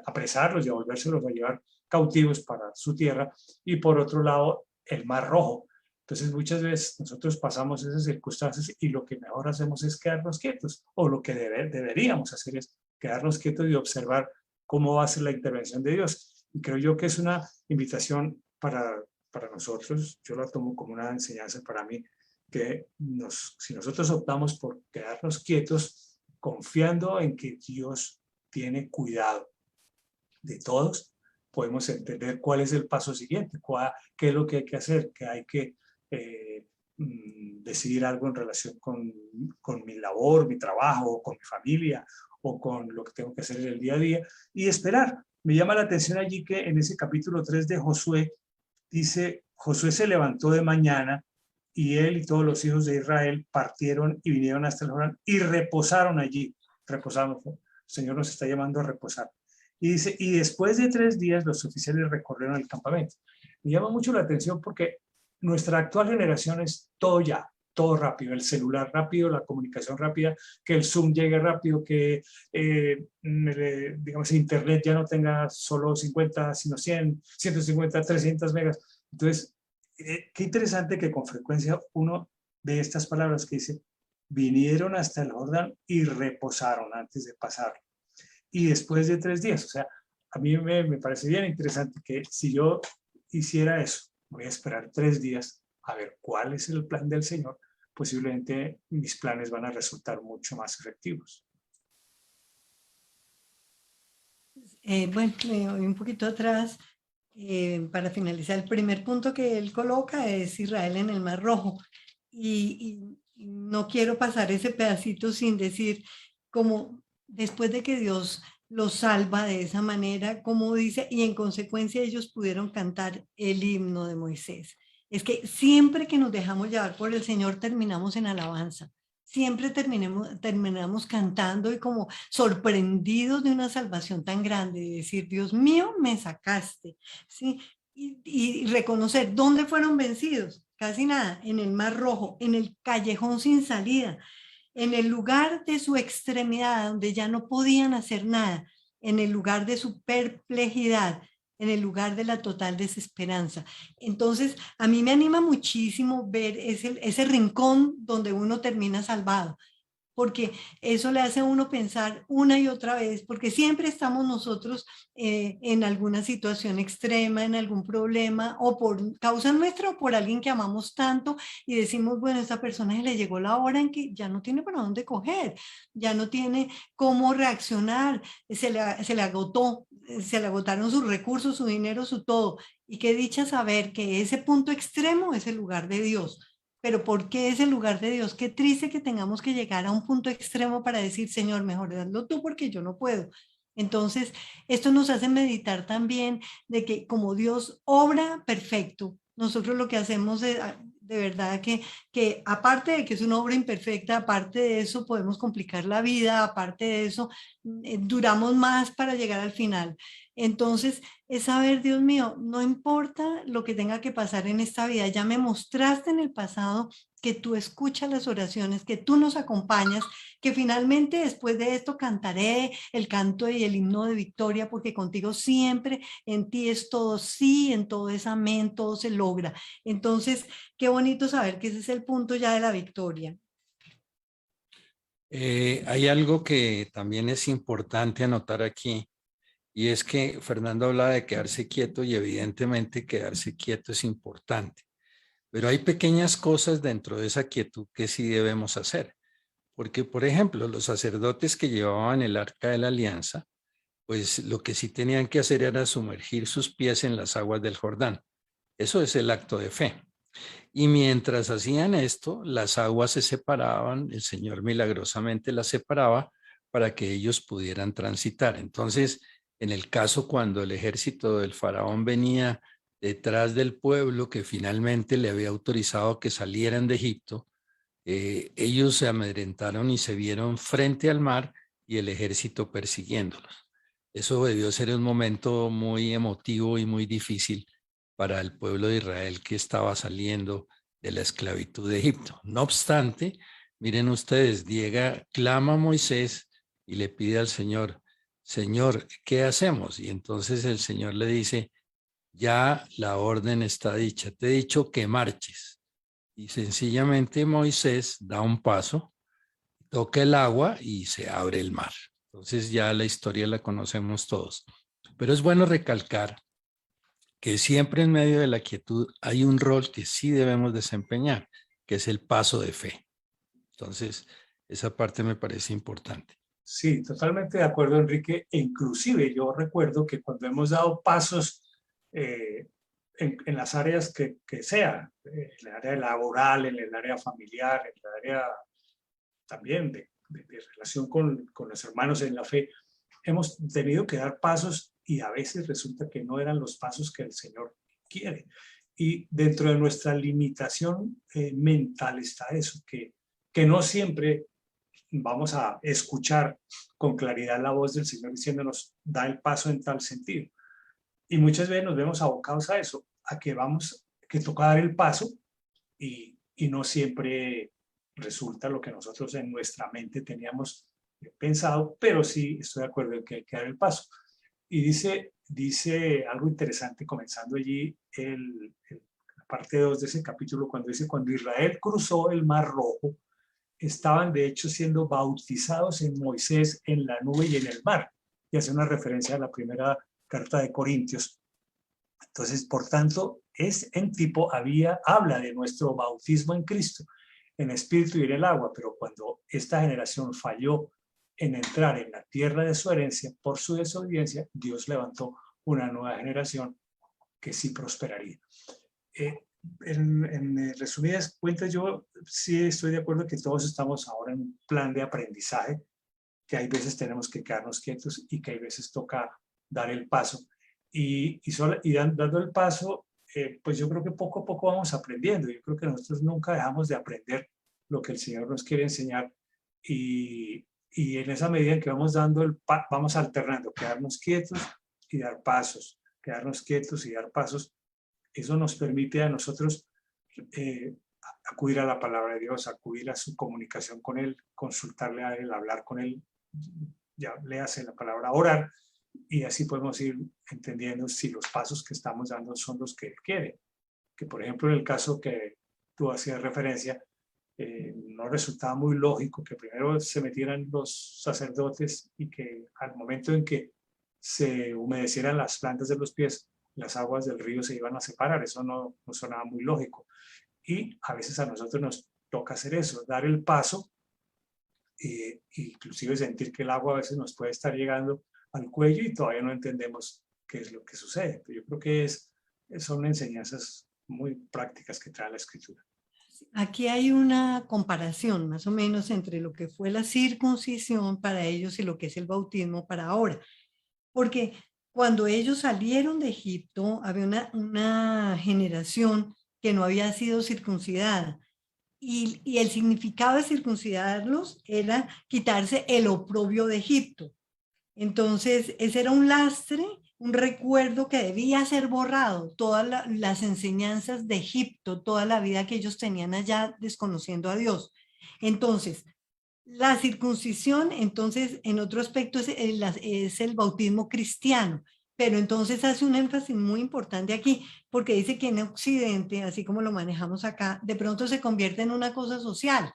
apresarlos y a volvérselos a llevar cautivos para su tierra, y por otro lado el Mar Rojo. Entonces muchas veces nosotros pasamos esas circunstancias y lo que mejor hacemos es quedarnos quietos, o lo que deberíamos hacer es quedarnos quietos y observar cómo va a ser la intervención de Dios. Y creo yo que es una invitación para nosotros, yo la tomo como una enseñanza para mí, que si nosotros optamos por quedarnos quietos, confiando en que Dios tiene cuidado de todos, podemos entender cuál es el paso siguiente, qué es lo que hay que hacer, que hay que decidir algo en relación con mi labor, mi trabajo, con mi familia, o con lo que tengo que hacer en el día a día, y esperar. Me llama la atención allí que en ese capítulo 3 de Josué, dice, Josué se levantó de mañana, y él y todos los hijos de Israel partieron y vinieron hasta el Jordán y reposaron allí. Reposaron, el Señor nos está llamando a reposar. Y dice, y después de 3 días los oficiales recorrieron el campamento. Me llama mucho la atención porque nuestra actual generación es todo ya, todo rápido, el celular rápido, la comunicación rápida, que el Zoom llegue rápido, que digamos internet ya no tenga solo 50, sino 100, 150, 300 megas. Entonces, qué interesante que con frecuencia uno ve estas palabras que dice, vinieron hasta el Jordán y reposaron antes de pasar. Y después de 3 días, o sea, a mí me parece bien interesante que si yo hiciera eso, voy a esperar 3 días a ver cuál es el plan del Señor, posiblemente mis planes van a resultar mucho más efectivos. Bueno, me voy un poquito atrás. Para finalizar, el primer punto que él coloca es Israel en el Mar Rojo. Y no quiero pasar ese pedacito sin decir, como después de que Dios los salva de esa manera, como dice, y en consecuencia ellos pudieron cantar el himno de Moisés. Es que siempre que nos dejamos llevar por el Señor terminamos en alabanza. Siempre terminamos cantando y como sorprendidos de una salvación tan grande, de decir, Dios mío, me sacaste, ¿sí? Y reconocer dónde fueron vencidos, casi nada, en el Mar Rojo, en el callejón sin salida, en el lugar de su extremidad, donde ya no podían hacer nada, en el lugar de su perplejidad, en el lugar de la total desesperanza. Entonces, a mí me anima muchísimo ver ese rincón donde uno termina salvado, porque eso le hace a uno pensar una y otra vez, porque siempre estamos nosotros en alguna situación extrema, en algún problema, o por causa nuestra o por alguien que amamos tanto, y decimos, bueno, a esta persona se le llegó la hora en que ya no tiene para dónde coger, ya no tiene cómo reaccionar, se le agotó, se le agotaron sus recursos, su dinero, su todo. Y qué dicha saber que ese punto extremo es el lugar de Dios. Pero ¿por qué es el lugar de Dios? Qué triste que tengamos que llegar a un punto extremo para decir, Señor, mejor hazlo tú porque yo no puedo. Entonces, esto nos hace meditar también de que como Dios obra perfecto, nosotros lo que hacemos es, de verdad que aparte de que es una obra imperfecta, aparte de eso podemos complicar la vida, aparte de eso duramos más para llegar al final. Entonces, es saber, Dios mío, no importa lo que tenga que pasar en esta vida, ya me mostraste en el pasado que tú escuchas las oraciones, que tú nos acompañas, que finalmente después de esto cantaré el canto y el himno de victoria, porque contigo siempre, en ti es todo sí, en todo es amén, todo se logra. Entonces, qué bonito saber que ese es el punto ya de la victoria. Hay algo que también es importante anotar aquí, Y es que Fernando hablaba de quedarse quieto y evidentemente quedarse quieto es importante. Pero hay pequeñas cosas dentro de esa quietud que sí debemos hacer. Porque, por ejemplo, los sacerdotes que llevaban el arca de la alianza, pues lo que sí tenían que hacer era sumergir sus pies en las aguas del Jordán. Eso es el acto de fe. Y mientras hacían esto, las aguas se separaban, el Señor milagrosamente las separaba para que ellos pudieran transitar. Entonces, en el caso cuando el ejército del faraón venía detrás del pueblo que finalmente le había autorizado que salieran de Egipto, ellos se amedrentaron y se vieron frente al mar y el ejército persiguiéndolos. Eso debió ser un momento muy emotivo y muy difícil para el pueblo de Israel que estaba saliendo de la esclavitud de Egipto. No obstante, miren ustedes, clama a Moisés y le pide al Señor, Señor, ¿qué hacemos? Y entonces el Señor le dice, ya la orden está dicha, te he dicho que marches. Y sencillamente Moisés da un paso, toca el agua y se abre el mar. Entonces ya la historia la conocemos todos. Pero es bueno recalcar que siempre en medio de la quietud hay un rol que sí debemos desempeñar, que es el paso de fe. Entonces, esa parte me parece importante. Sí, totalmente de acuerdo, Enrique. E inclusive yo recuerdo que cuando hemos dado pasos en las áreas que sea, en el área laboral, en el área familiar, en el área también de relación con los hermanos en la fe, hemos tenido que dar pasos y a veces resulta que no eran los pasos que el Señor quiere. Y dentro de nuestra limitación mental está eso, que no siempre vamos a escuchar con claridad la voz del Señor diciéndonos, da el paso en tal sentido. Y muchas veces nos vemos abocados a eso, a que toca dar el paso y no siempre resulta lo que nosotros en nuestra mente teníamos pensado, pero sí estoy de acuerdo en que hay que dar el paso. Y dice algo interesante comenzando allí la parte 2 de ese capítulo, cuando dice, cuando Israel cruzó el Mar Rojo, estaban de hecho siendo bautizados en Moisés, en la nube y en el mar. Y hace una referencia a la primera carta de Corintios. Entonces, por tanto, habla de nuestro bautismo en Cristo, en espíritu y en el agua, pero cuando esta generación falló en entrar en la tierra de su herencia por su desobediencia, Dios levantó una nueva generación que sí prosperaría. En resumidas cuentas, yo sí estoy de acuerdo que todos estamos ahora en un plan de aprendizaje, que hay veces tenemos que quedarnos quietos y que hay veces toca dar el paso. Y dando el paso, pues yo creo que poco a poco vamos aprendiendo. Yo creo que nosotros nunca dejamos de aprender lo que el Señor nos quiere enseñar y en esa medida en que vamos vamos alternando, quedarnos quietos y dar pasos, quedarnos quietos y dar pasos. Eso nos permite a nosotros acudir a la palabra de Dios, acudir a su comunicación con Él, consultarle a Él, hablar con Él, ya le hace la palabra orar, y así podemos ir entendiendo si los pasos que estamos dando son los que Él quiere. Que por ejemplo en el caso que tú hacías referencia, no resultaba muy lógico que primero se metieran los sacerdotes y que al momento en que se humedecieran las plantas de los pies, las aguas del río se iban a separar. Eso no sonaba muy lógico. Y a veces a nosotros nos toca hacer eso, dar el paso, inclusive sentir que el agua a veces nos puede estar llegando al cuello y todavía no entendemos qué es lo que sucede. Pero yo creo que son enseñanzas muy prácticas que trae la Escritura. Aquí hay una comparación más o menos entre lo que fue la circuncisión para ellos y lo que es el bautismo para ahora. Porque cuando ellos salieron de Egipto, había una generación que no había sido circuncidada. Y el significado de circuncidarlos era quitarse el oprobio de Egipto. Entonces, ese era un lastre, un recuerdo que debía ser borrado. Todas las enseñanzas de Egipto, toda la vida que ellos tenían allá desconociendo a Dios. Entonces, la circuncisión, entonces, en otro aspecto es el bautismo cristiano, pero entonces hace un énfasis muy importante aquí, porque dice que en Occidente, así como lo manejamos acá, de pronto se convierte en una cosa social.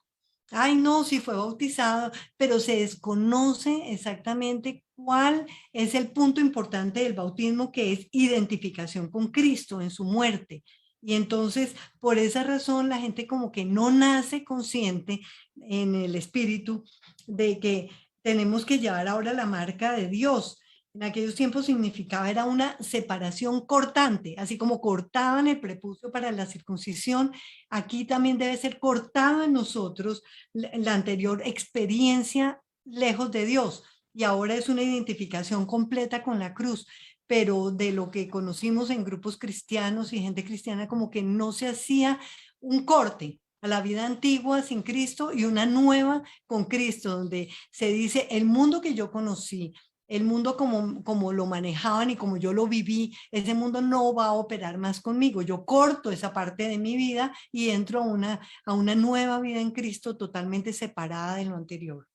Ay, no, sí fue bautizado, pero se desconoce exactamente ¿cuál es el punto importante del bautismo? Que es identificación con Cristo en su muerte. Y entonces, por esa razón, la gente como que no nace consciente en el espíritu de que tenemos que llevar ahora la marca de Dios. En aquellos tiempos significaba, era una separación cortante, así como cortaban el prepucio para la circuncisión, aquí también debe ser cortado en nosotros la anterior experiencia lejos de Dios. Y ahora es una identificación completa con la cruz, pero de lo que conocimos en grupos cristianos y gente cristiana, como que no se hacía un corte a la vida antigua sin Cristo y una nueva con Cristo, donde se dice, el mundo que yo conocí, el mundo como lo manejaban y como yo lo viví, ese mundo no va a operar más conmigo. Yo corto esa parte de mi vida y entro a una nueva vida en Cristo totalmente separada de lo anterior.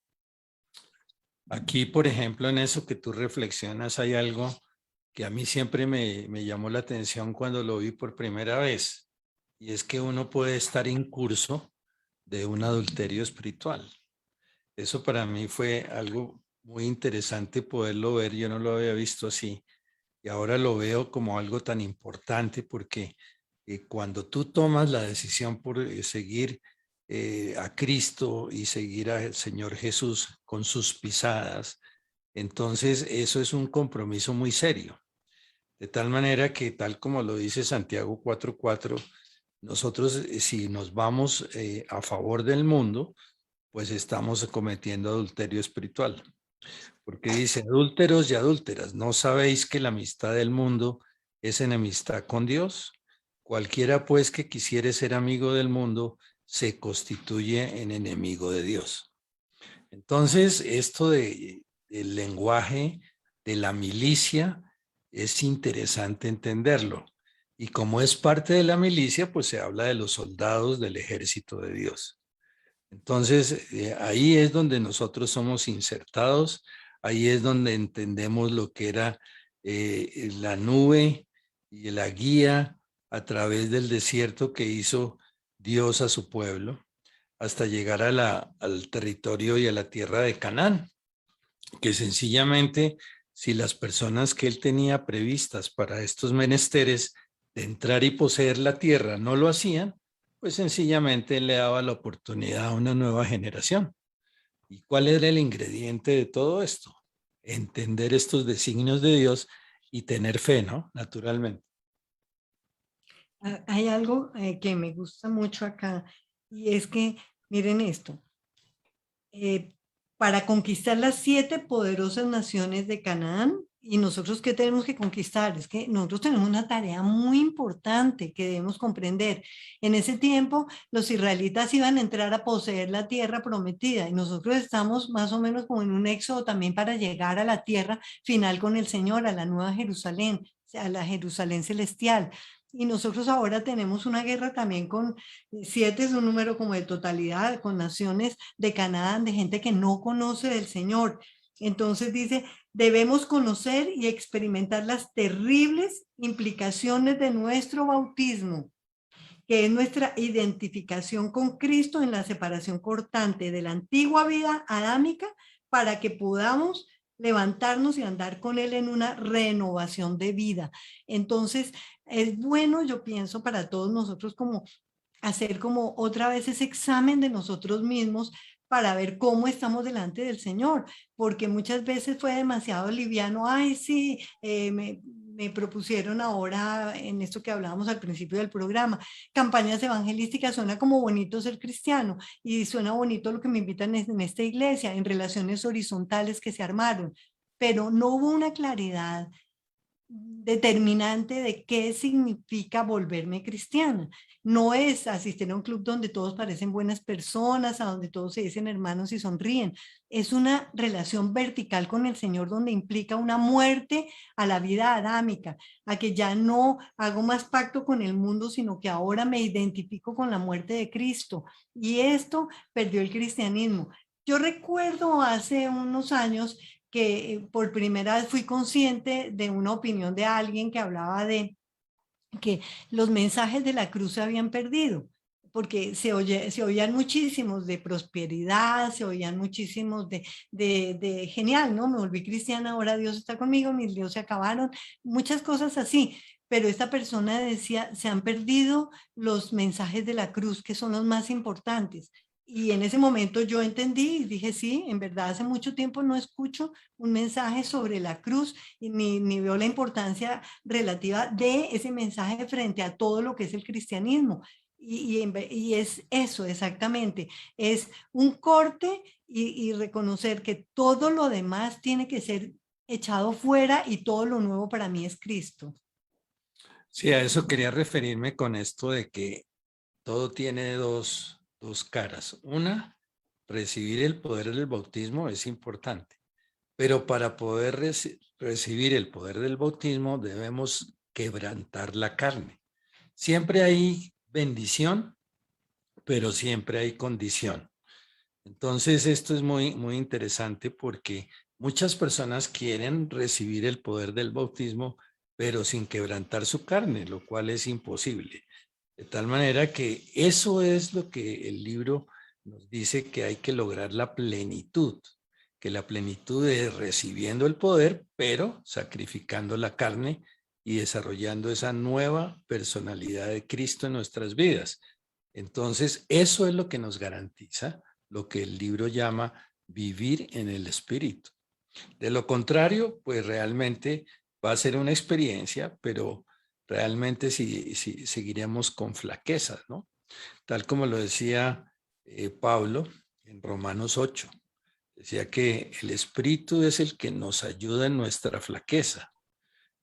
Aquí, por ejemplo, en eso que tú reflexionas, hay algo que a mí siempre me llamó la atención cuando lo vi por primera vez, y es que uno puede estar en curso de un adulterio espiritual. Eso para mí fue algo muy interesante poderlo ver, yo no lo había visto así, y ahora lo veo como algo tan importante porque cuando tú tomas la decisión por seguir a Cristo y seguir al Señor Jesús con sus pisadas, entonces eso es un compromiso muy serio. De tal manera que, tal como lo dice Santiago 4:4, nosotros si nos vamos a favor del mundo, pues estamos cometiendo adulterio espiritual. Porque dice, adúlteros y adúlteras, ¿no sabéis que la amistad del mundo es enemistad con Dios? Cualquiera pues que quisiere ser amigo del mundo se constituye en enemigo de Dios. Entonces, esto del lenguaje de la milicia es interesante entenderlo. Y como es parte de la milicia, pues se habla de los soldados del ejército de Dios. Entonces, ahí es donde nosotros somos insertados, ahí es donde entendemos lo que era la nube y la guía a través del desierto que hizo Dios a su pueblo, hasta llegar al territorio y a la tierra de Canaán, que sencillamente, si las personas que él tenía previstas para estos menesteres de entrar y poseer la tierra no lo hacían, pues sencillamente le daba la oportunidad a una nueva generación. ¿Y cuál era el ingrediente de todo esto? Entender estos designios de Dios y tener fe, ¿no? Naturalmente. Hay algo que me gusta mucho acá, y es que, miren esto, para conquistar las 7 poderosas naciones de Canaán, y nosotros ¿qué tenemos que conquistar? Es que nosotros tenemos una tarea muy importante que debemos comprender. En ese tiempo los israelitas iban a entrar a poseer la tierra prometida y nosotros estamos más o menos como en un éxodo también para llegar a la tierra final con el Señor, a la nueva Jerusalén, a la Jerusalén celestial. Y nosotros ahora tenemos una guerra también con 7, es un número como de totalidad, con naciones de Canaán, de gente que no conoce del Señor. Entonces dice, debemos conocer y experimentar las terribles implicaciones de nuestro bautismo, que es nuestra identificación con Cristo en la separación cortante de la antigua vida adámica para que podamos levantarnos y andar con Él en una renovación de vida. Entonces, es bueno, yo pienso, para todos nosotros como hacer como otra vez ese examen de nosotros mismos para ver cómo estamos delante del Señor, porque muchas veces fue demasiado liviano, ay sí, me propusieron ahora en esto que hablábamos al principio del programa, campañas evangelísticas, suena como bonito ser cristiano y suena bonito lo que me invitan en esta iglesia, en relaciones horizontales que se armaron, pero no hubo una claridad determinante de qué significa volverme cristiana. No es asistir a un club donde todos parecen buenas personas, a donde todos se dicen hermanos y sonríen. Es una relación vertical con el Señor donde implica una muerte a la vida adámica, a que ya no hago más pacto con el mundo, sino que ahora me identifico con la muerte de Cristo. Y esto perdió el cristianismo. Yo recuerdo hace unos años que por primera vez fui consciente de una opinión de alguien que hablaba de que los mensajes de la cruz se habían perdido. porque se oían muchísimos de prosperidad, se oían muchísimos de genial, ¿no? Me volví cristiana, ahora Dios está conmigo, mis líos se acabaron, muchas cosas así. Pero esta persona decía, se han perdido los mensajes de la cruz, que son los más importantes. Y en ese momento yo entendí y dije, sí, en verdad hace mucho tiempo no escucho un mensaje sobre la cruz y ni veo la importancia relativa de ese mensaje frente a todo lo que es el cristianismo. Y es eso exactamente, es un corte y reconocer que todo lo demás tiene que ser echado fuera y todo lo nuevo para mí es Cristo. Sí, a eso quería referirme con esto de que todo tiene dos caras. Una, recibir el poder del bautismo es importante, pero para poder recibir el poder del bautismo debemos quebrantar la carne. Siempre hay bendición, pero siempre hay condición. Entonces, esto es muy interesante porque muchas personas quieren recibir el poder del bautismo, pero sin quebrantar su carne, lo cual es imposible. De tal manera que eso es lo que el libro nos dice, que hay que lograr la plenitud, que la plenitud es recibiendo el poder, pero sacrificando la carne y desarrollando esa nueva personalidad de Cristo en nuestras vidas. Entonces, eso es lo que nos garantiza lo que el libro llama vivir en el Espíritu. De lo contrario, pues realmente va a ser una experiencia, pero realmente sí, seguiremos con flaquezas, ¿no? Tal como lo decía Pablo en Romanos 8. Decía que el Espíritu es el que nos ayuda en nuestra flaqueza.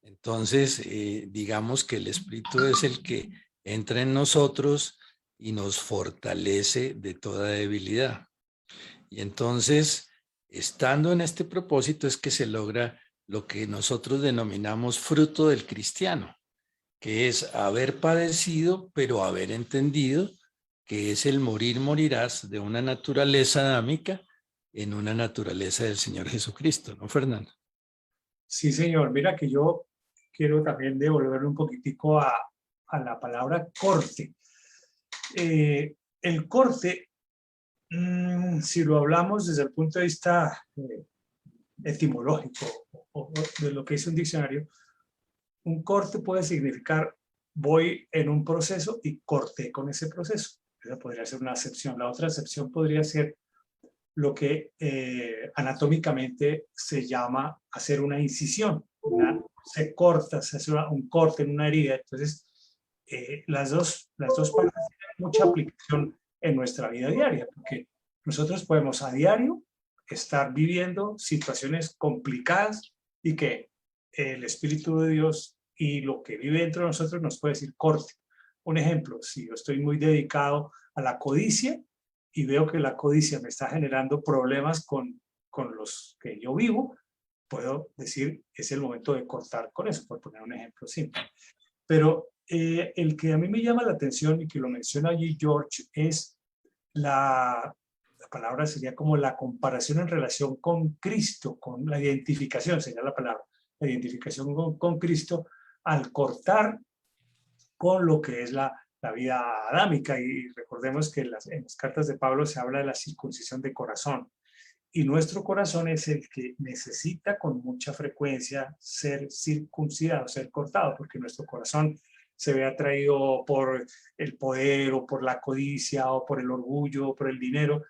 Entonces, digamos que el Espíritu es el que entra en nosotros y nos fortalece de toda debilidad. Y entonces, estando en este propósito es que se logra lo que nosotros denominamos fruto del cristiano, que es haber padecido, pero haber entendido que es el morir, morirás de una naturaleza adámica en una naturaleza del Señor Jesucristo, ¿no, Fernando? Sí, señor. Mira que yo quiero también devolverme un poquitico a la palabra corte. El corte, si lo hablamos desde el punto de vista etimológico o de lo que es un diccionario, un corte puede significar voy en un proceso y corté con ese proceso. Esa podría ser una acepción. La otra acepción podría ser lo que anatómicamente se llama hacer una incisión. Se corta, se hace un corte en una herida. Entonces, las dos palabras tienen mucha aplicación en nuestra vida diaria, porque nosotros podemos a diario estar viviendo situaciones complicadas y que el Espíritu de Dios y lo que vive dentro de nosotros nos puede decir corte. Un ejemplo, si yo estoy muy dedicado a la codicia y veo que la codicia me está generando problemas con los que yo vivo, puedo decir, es el momento de cortar con eso, por poner un ejemplo simple. Pero el que a mí me llama la atención y que lo menciona allí George es la palabra sería como la comparación en relación con Cristo, con la identificación sería la palabra, la identificación con Cristo al cortar con lo que es la vida adámica. Y recordemos que en las cartas de Pablo se habla de la circuncisión de corazón. Y nuestro corazón es el que necesita con mucha frecuencia ser circuncidado, ser cortado, porque nuestro corazón se ve atraído por el poder o por la codicia o por el orgullo o por el dinero,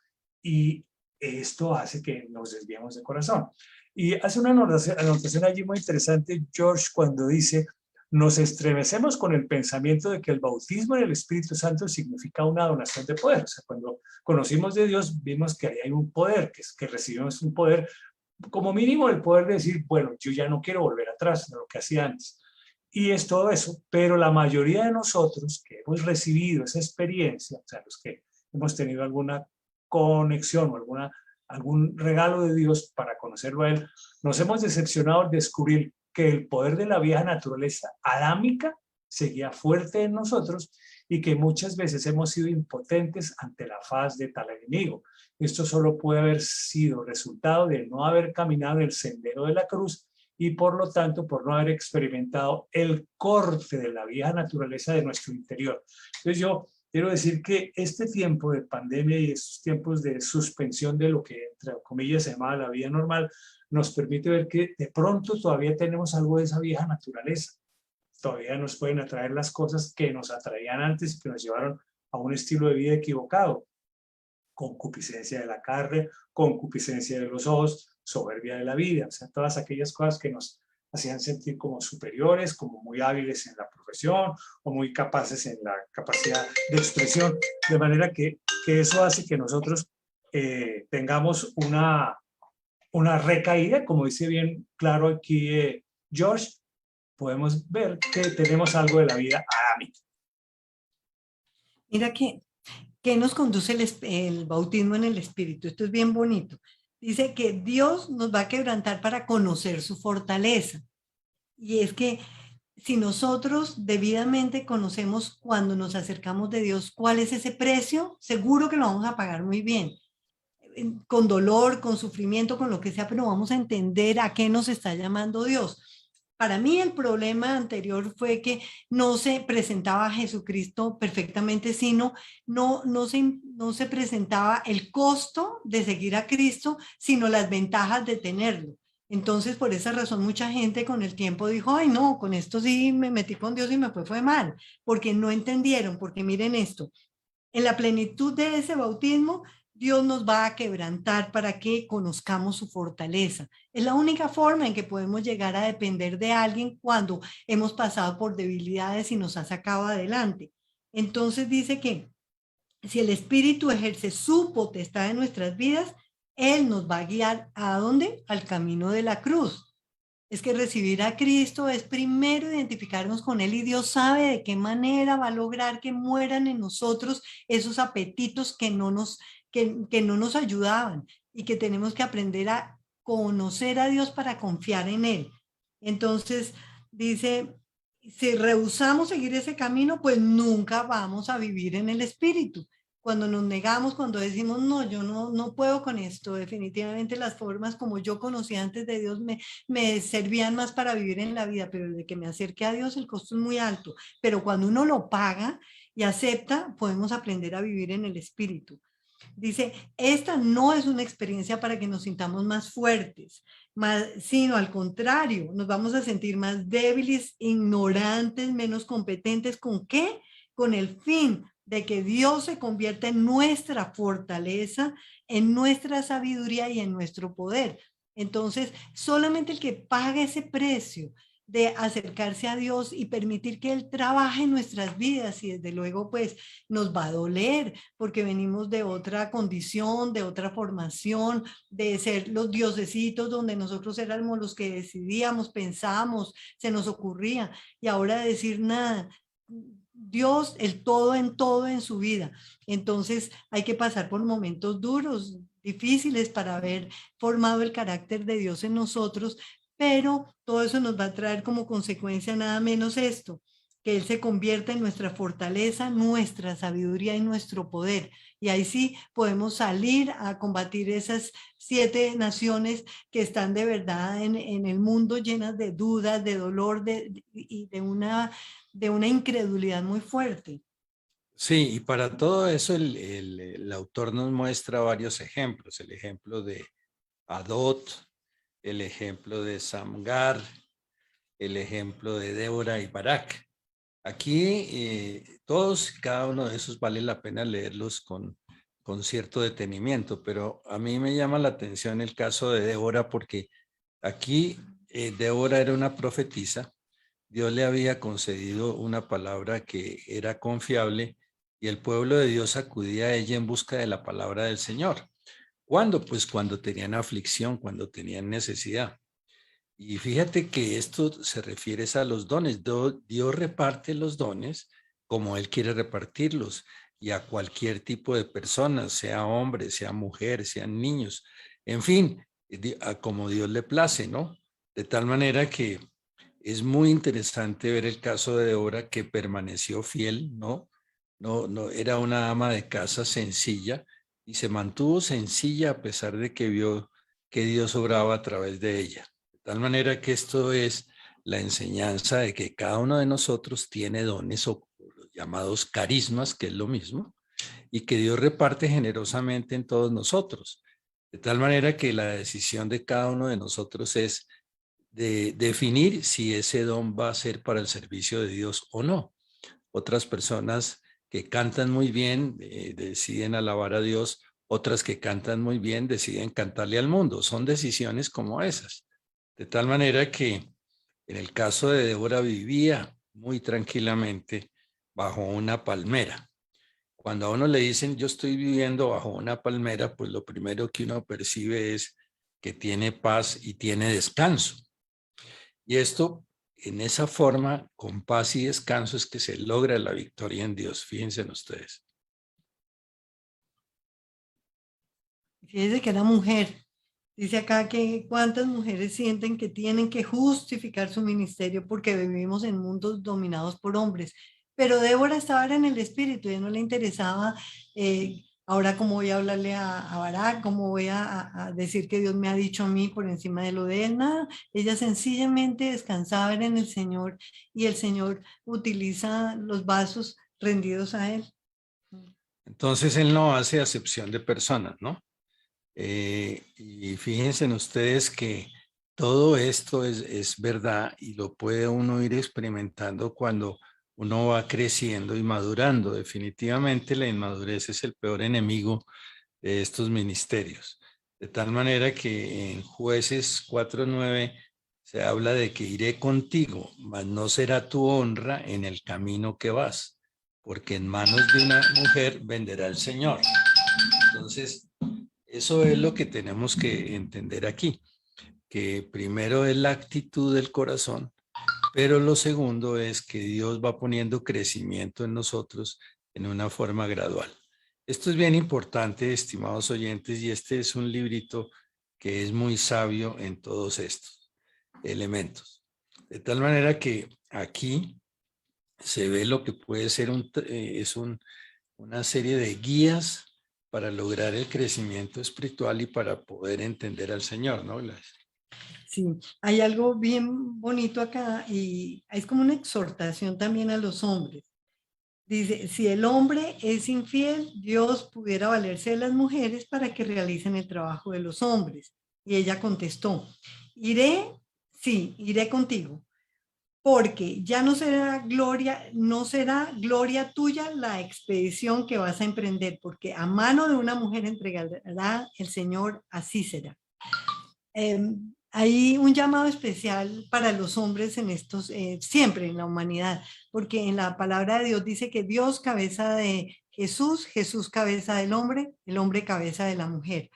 y esto hace que nos desviemos de corazón. Y hace una anotación allí muy interesante George cuando dice: nos estremecemos con el pensamiento de que el bautismo en el Espíritu Santo significa una donación de poder. O sea, cuando conocimos de Dios, vimos que ahí hay un poder, que recibimos un poder, como mínimo el poder de decir, bueno, yo ya no quiero volver atrás de lo que hacía antes. Y es todo eso, pero la mayoría de nosotros que hemos recibido esa experiencia, o sea, los que hemos tenido alguna conexión o algún regalo de Dios para conocerlo a Él, nos hemos decepcionado al descubrir que el poder de la vieja naturaleza adámica seguía fuerte en nosotros y que muchas veces hemos sido impotentes ante la faz de tal enemigo. Esto solo puede haber sido resultado de no haber caminado el sendero de la cruz y por lo tanto por no haber experimentado el corte de la vieja naturaleza de nuestro interior. Entonces yo quiero decir que este tiempo de pandemia y estos tiempos de suspensión de lo que, entre comillas, se llama la vida normal, nos permite ver que de pronto todavía tenemos algo de esa vieja naturaleza. Todavía nos pueden atraer las cosas que nos atraían antes y que nos llevaron a un estilo de vida equivocado. Concupiscencia de la carne, concupiscencia de los ojos, soberbia de la vida. O sea, todas aquellas cosas que nos hacían sentir como superiores, como muy hábiles en la profesión o muy capaces en la capacidad de expresión. De manera que eso hace que nosotros tengamos una recaída, como dice bien claro aquí George. Podemos ver que tenemos algo de la vida adámica. Mira que nos conduce el bautismo en el Espíritu. Esto es bien bonito. Dice que Dios nos va a quebrantar para conocer su fortaleza. Y es que si nosotros debidamente conocemos cuando nos acercamos de Dios cuál es ese precio, seguro que lo vamos a pagar muy bien. Con dolor, con sufrimiento, con lo que sea, pero vamos a entender a qué nos está llamando Dios. Para mí el problema anterior fue que no se presentaba a Jesucristo perfectamente, sino no se presentaba el costo de seguir a Cristo, sino las ventajas de tenerlo. Entonces, por esa razón, mucha gente con el tiempo dijo, ay no, con esto sí me metí con Dios y me fue mal, porque no entendieron, porque miren esto, en la plenitud de ese bautismo, Dios nos va a quebrantar para que conozcamos su fortaleza. Es la única forma en que podemos llegar a depender de alguien cuando hemos pasado por debilidades y nos ha sacado adelante. Entonces dice que si el Espíritu ejerce su potestad en nuestras vidas, Él nos va a guiar ¿a dónde? Al camino de la cruz. Es que recibir a Cristo es primero identificarnos con Él y Dios sabe de qué manera va a lograr que mueran en nosotros esos apetitos que no nos ayudaban y que tenemos que aprender a conocer a Dios para confiar en Él. Entonces, dice, si rehusamos seguir ese camino, pues nunca vamos a vivir en el Espíritu. Cuando nos negamos, cuando decimos, no, yo no puedo con esto, definitivamente las formas como yo conocía antes de Dios me servían más para vivir en la vida, pero desde que me acerqué a Dios el costo es muy alto. Pero cuando uno lo paga y acepta, podemos aprender a vivir en el Espíritu. Dice, esta no es una experiencia para que nos sintamos más fuertes, sino al contrario, nos vamos a sentir más débiles, ignorantes, menos competentes. ¿Con qué? Con el fin de que Dios se convierta en nuestra fortaleza, en nuestra sabiduría y en nuestro poder. Entonces, solamente el que paga ese precio de acercarse a Dios y permitir que Él trabaje en nuestras vidas, y desde luego pues nos va a doler porque venimos de otra condición, de otra formación, de ser los diosecitos donde nosotros éramos los que decidíamos, pensábamos, se nos ocurría, y ahora decir nada, Dios, el todo en su vida. Entonces hay que pasar por momentos duros, difíciles para haber formado el carácter de Dios en nosotros, pero todo eso nos va a traer como consecuencia nada menos esto, que Él se convierta en nuestra fortaleza, nuestra sabiduría y nuestro poder. Y ahí sí podemos salir a combatir esas 7 naciones que están de verdad en el mundo llenas de dudas, de dolor y de una incredulidad muy fuerte. Sí, y para todo eso el autor nos muestra varios ejemplos. El ejemplo de Adot, el ejemplo de Samgar, el ejemplo de Débora y Barak. Aquí cada uno de esos vale la pena leerlos con cierto detenimiento, pero a mí me llama la atención el caso de Débora porque aquí Débora era una profetisa. Dios le había concedido una palabra que era confiable y el pueblo de Dios acudía a ella en busca de la palabra del Señor. ¿Cuándo? Pues cuando tenían aflicción, cuando tenían necesidad. Y fíjate que esto se refiere a los dones. Dios reparte los dones como Él quiere repartirlos y a cualquier tipo de personas, sea hombre, sea mujer, sean niños, en fin, como Dios le place, ¿no? De tal manera que es muy interesante ver el caso de Débora, que permaneció fiel, ¿no? No, era una ama de casa sencilla y se mantuvo sencilla a pesar de que vio que Dios obraba a través de ella. De tal manera que esto es la enseñanza de que cada uno de nosotros tiene dones llamados carismas, que es lo mismo, y que Dios reparte generosamente en todos nosotros. De tal manera que la decisión de cada uno de nosotros es de definir si ese don va a ser para el servicio de Dios o no. Otras personas que cantan muy bien deciden alabar a Dios, otras que cantan muy bien deciden cantarle al mundo. Son decisiones como esas. De tal manera que en el caso de Débora vivía muy tranquilamente bajo una palmera. Cuando a uno le dicen yo estoy viviendo bajo una palmera, pues lo primero que uno percibe es que tiene paz y tiene descanso. Y esto, en esa forma, con paz y descanso, es que se logra la victoria en Dios. Fíjense en ustedes. Fíjese que era mujer. Dice acá que cuántas mujeres sienten que tienen que justificar su ministerio porque vivimos en mundos dominados por hombres. Pero Débora estaba en el espíritu, ya no le interesaba ahora cómo voy a hablarle a Barak, cómo voy a decir que Dios me ha dicho a mí por encima de lo de él, nada. Ella sencillamente descansaba en el Señor y el Señor utiliza los vasos rendidos a él. Entonces él no hace acepción de personas, ¿no? Y fíjense en ustedes que todo esto es verdad y lo puede uno ir experimentando cuando uno va creciendo y madurando. Definitivamente la inmadurez es el peor enemigo de estos ministerios. De tal manera que en Jueces 4:9 se habla de que iré contigo, mas no será tu honra en el camino que vas, porque en manos de una mujer venderá el Señor. Entonces, eso es lo que tenemos que entender aquí, que primero es la actitud del corazón, pero lo segundo es que Dios va poniendo crecimiento en nosotros en una forma gradual. Esto es bien importante, estimados oyentes, y este es un librito que es muy sabio en todos estos elementos. De tal manera que aquí se ve lo que puede ser una serie de guías para lograr el crecimiento espiritual y para poder entender al Señor, ¿no? Sí, hay algo bien bonito acá y es como una exhortación también a los hombres. Dice, si el hombre es infiel, Dios pudiera valerse de las mujeres para que realicen el trabajo de los hombres. Y ella contestó, sí, iré contigo, porque ya no será gloria tuya la expedición que vas a emprender, porque a mano de una mujer entregará el Señor, así será. Hay un llamado especial para los hombres en estos, siempre en la humanidad, porque en la palabra de Dios dice que Dios cabeza de Jesús, Jesús cabeza del hombre, el hombre cabeza de la mujer.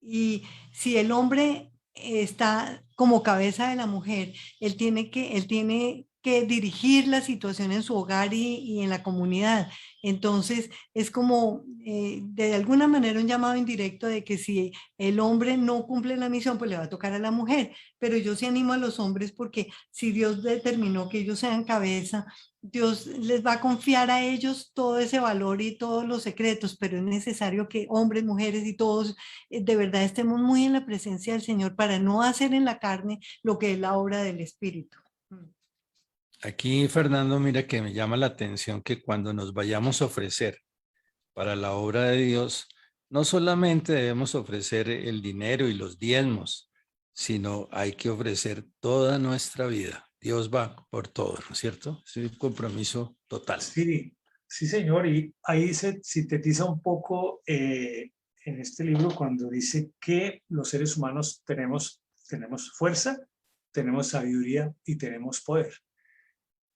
Y si el hombre está como cabeza de la mujer, él tiene que dirigir la situación en su hogar y en la comunidad. Entonces, es como de alguna manera un llamado indirecto de que si el hombre no cumple la misión, pues le va a tocar a la mujer. Pero yo sí animo a los hombres porque si Dios determinó que ellos sean cabeza, Dios les va a confiar a ellos todo ese valor y todos los secretos, pero es necesario que hombres, mujeres y todos de verdad estemos muy en la presencia del Señor para no hacer en la carne lo que es la obra del Espíritu. Aquí, Fernando, mira que me llama la atención que cuando nos vayamos a ofrecer para la obra de Dios, no solamente debemos ofrecer el dinero y los diezmos, sino hay que ofrecer toda nuestra vida. Dios va por todo, ¿no es cierto? Es un compromiso total. Sí, sí, señor. Y ahí se sintetiza un poco en este libro cuando dice que los seres humanos tenemos fuerza, tenemos sabiduría y tenemos poder.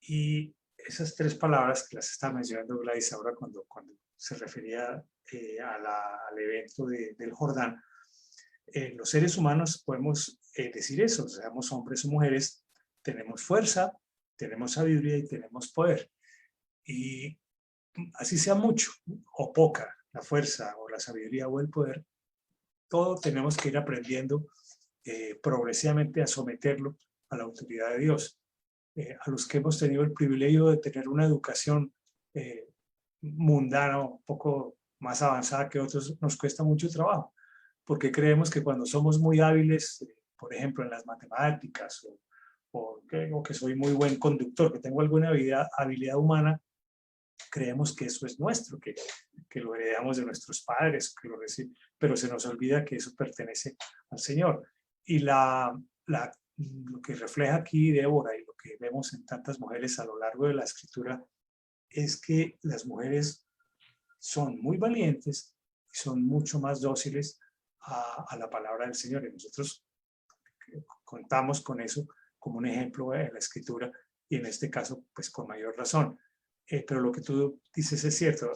Y esas tres palabras que las está mencionando Gladys ahora cuando se refería al evento del Jordán, los seres humanos podemos decir eso, seamos hombres o mujeres, tenemos fuerza, tenemos sabiduría y tenemos poder. Y así sea mucho o poca la fuerza o la sabiduría o el poder, todo tenemos que ir aprendiendo progresivamente a someterlo a la autoridad de Dios. A los que hemos tenido el privilegio de tener una educación mundana, un poco más avanzada que otros, nos cuesta mucho trabajo, porque creemos que cuando somos muy hábiles, por ejemplo, en las matemáticas, o que soy muy buen conductor, que tengo alguna habilidad humana, creemos que eso es nuestro, que lo heredamos de nuestros padres, pero se nos olvida que eso pertenece al Señor. Y lo que refleja aquí Débora y lo que vemos en tantas mujeres a lo largo de la Escritura es que las mujeres son muy valientes y son mucho más dóciles a la palabra del Señor. Y nosotros contamos con eso como un ejemplo en la Escritura y en este caso, pues con mayor razón. Pero lo que tú dices es cierto.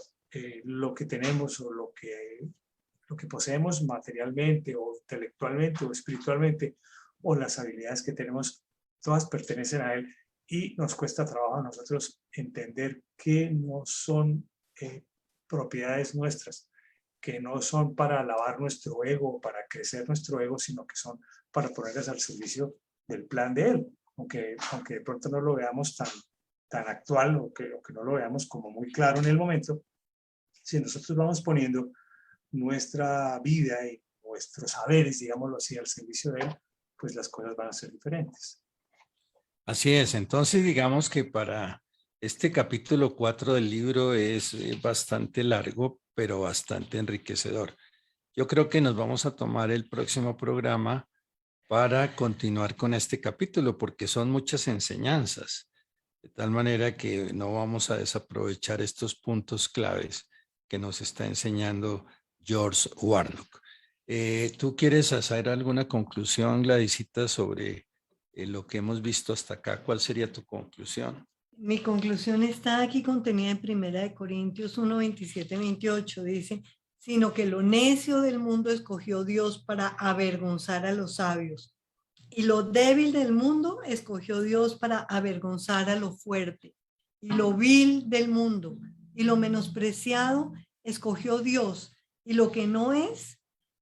Lo que tenemos o lo que poseemos materialmente o intelectualmente o espiritualmente o las habilidades que tenemos, todas pertenecen a Él y nos cuesta trabajo a nosotros entender que no son propiedades nuestras, que no son para alabar nuestro ego o para crecer nuestro ego, sino que son para ponerlas al servicio del plan de Él, aunque de pronto no lo veamos tan actual o que no lo veamos como muy claro en el momento. Si nosotros vamos poniendo nuestra vida y nuestros saberes, digámoslo así, al servicio de Él, pues las cosas van a ser diferentes. Así es, entonces digamos que para este capítulo 4 del libro es bastante largo, pero bastante enriquecedor. Yo creo que nos vamos a tomar el próximo programa para continuar con este capítulo, porque son muchas enseñanzas, de tal manera que no vamos a desaprovechar estos puntos claves que nos está enseñando George Warnock. ¿Tú quieres hacer alguna conclusión, Gladysita, sobre lo que hemos visto hasta acá? ¿Cuál sería tu conclusión? Mi conclusión está aquí contenida en 1 Corintios 1, 27, 28. Dice, sino que lo necio del mundo escogió Dios para avergonzar a los sabios. Y lo débil del mundo escogió Dios para avergonzar a lo fuerte. Y lo vil del mundo y lo menospreciado escogió Dios. Y lo que no es,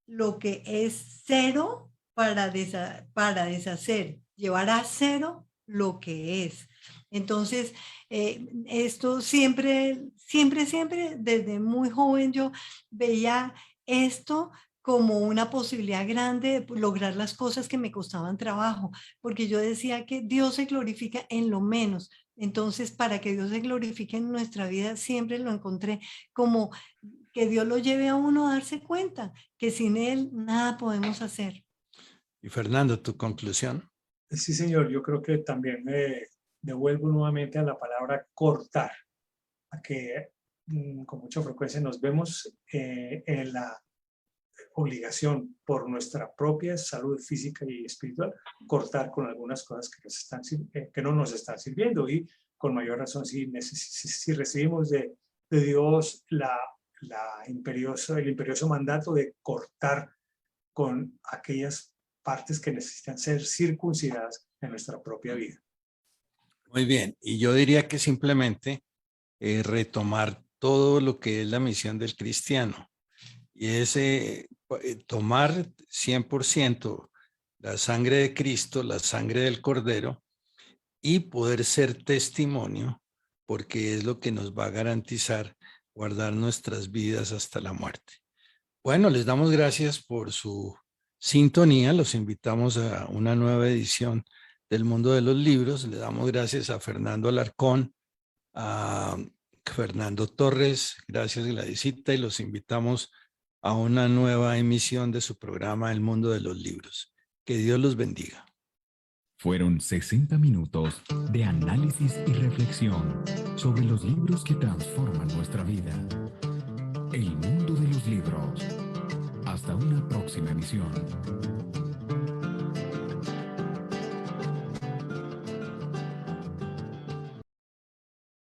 lo que es cero para deshacer, llevar a cero lo que es. Entonces, esto siempre, desde muy joven yo veía esto como una posibilidad grande de lograr las cosas que me costaban trabajo, porque yo decía que Dios se glorifica en lo menos. Entonces, para que Dios se glorifique en nuestra vida, siempre lo encontré como que Dios lo lleve a uno a darse cuenta que sin Él nada podemos hacer. Y Fernando, ¿tu conclusión? Sí, señor, yo creo que también me devuelvo nuevamente a la palabra cortar, a que con mucha frecuencia nos vemos en la obligación por nuestra propia salud física y espiritual, cortar con algunas cosas que no nos están sirviendo, y con mayor razón si recibimos de Dios el imperioso mandato de cortar con aquellas partes que necesitan ser circuncidadas en nuestra propia vida. Muy bien, y yo diría que simplemente retomar todo lo que es la misión del cristiano, y es tomar 100% la sangre de Cristo, la sangre del Cordero, y poder ser testimonio, porque es lo que nos va a garantizar guardar nuestras vidas hasta la muerte. Bueno, les damos gracias por su sintonía. Los invitamos a una nueva edición del Mundo de los Libros. Le damos gracias a Fernando Alarcón, a Fernando Torres, gracias Gladysita, y los invitamos a una nueva emisión de su programa El Mundo de los Libros. Que Dios los bendiga. Fueron 60 minutos de análisis y reflexión sobre los libros que transforman nuestra vida. El Mundo de los Libros. Hasta una próxima emisión.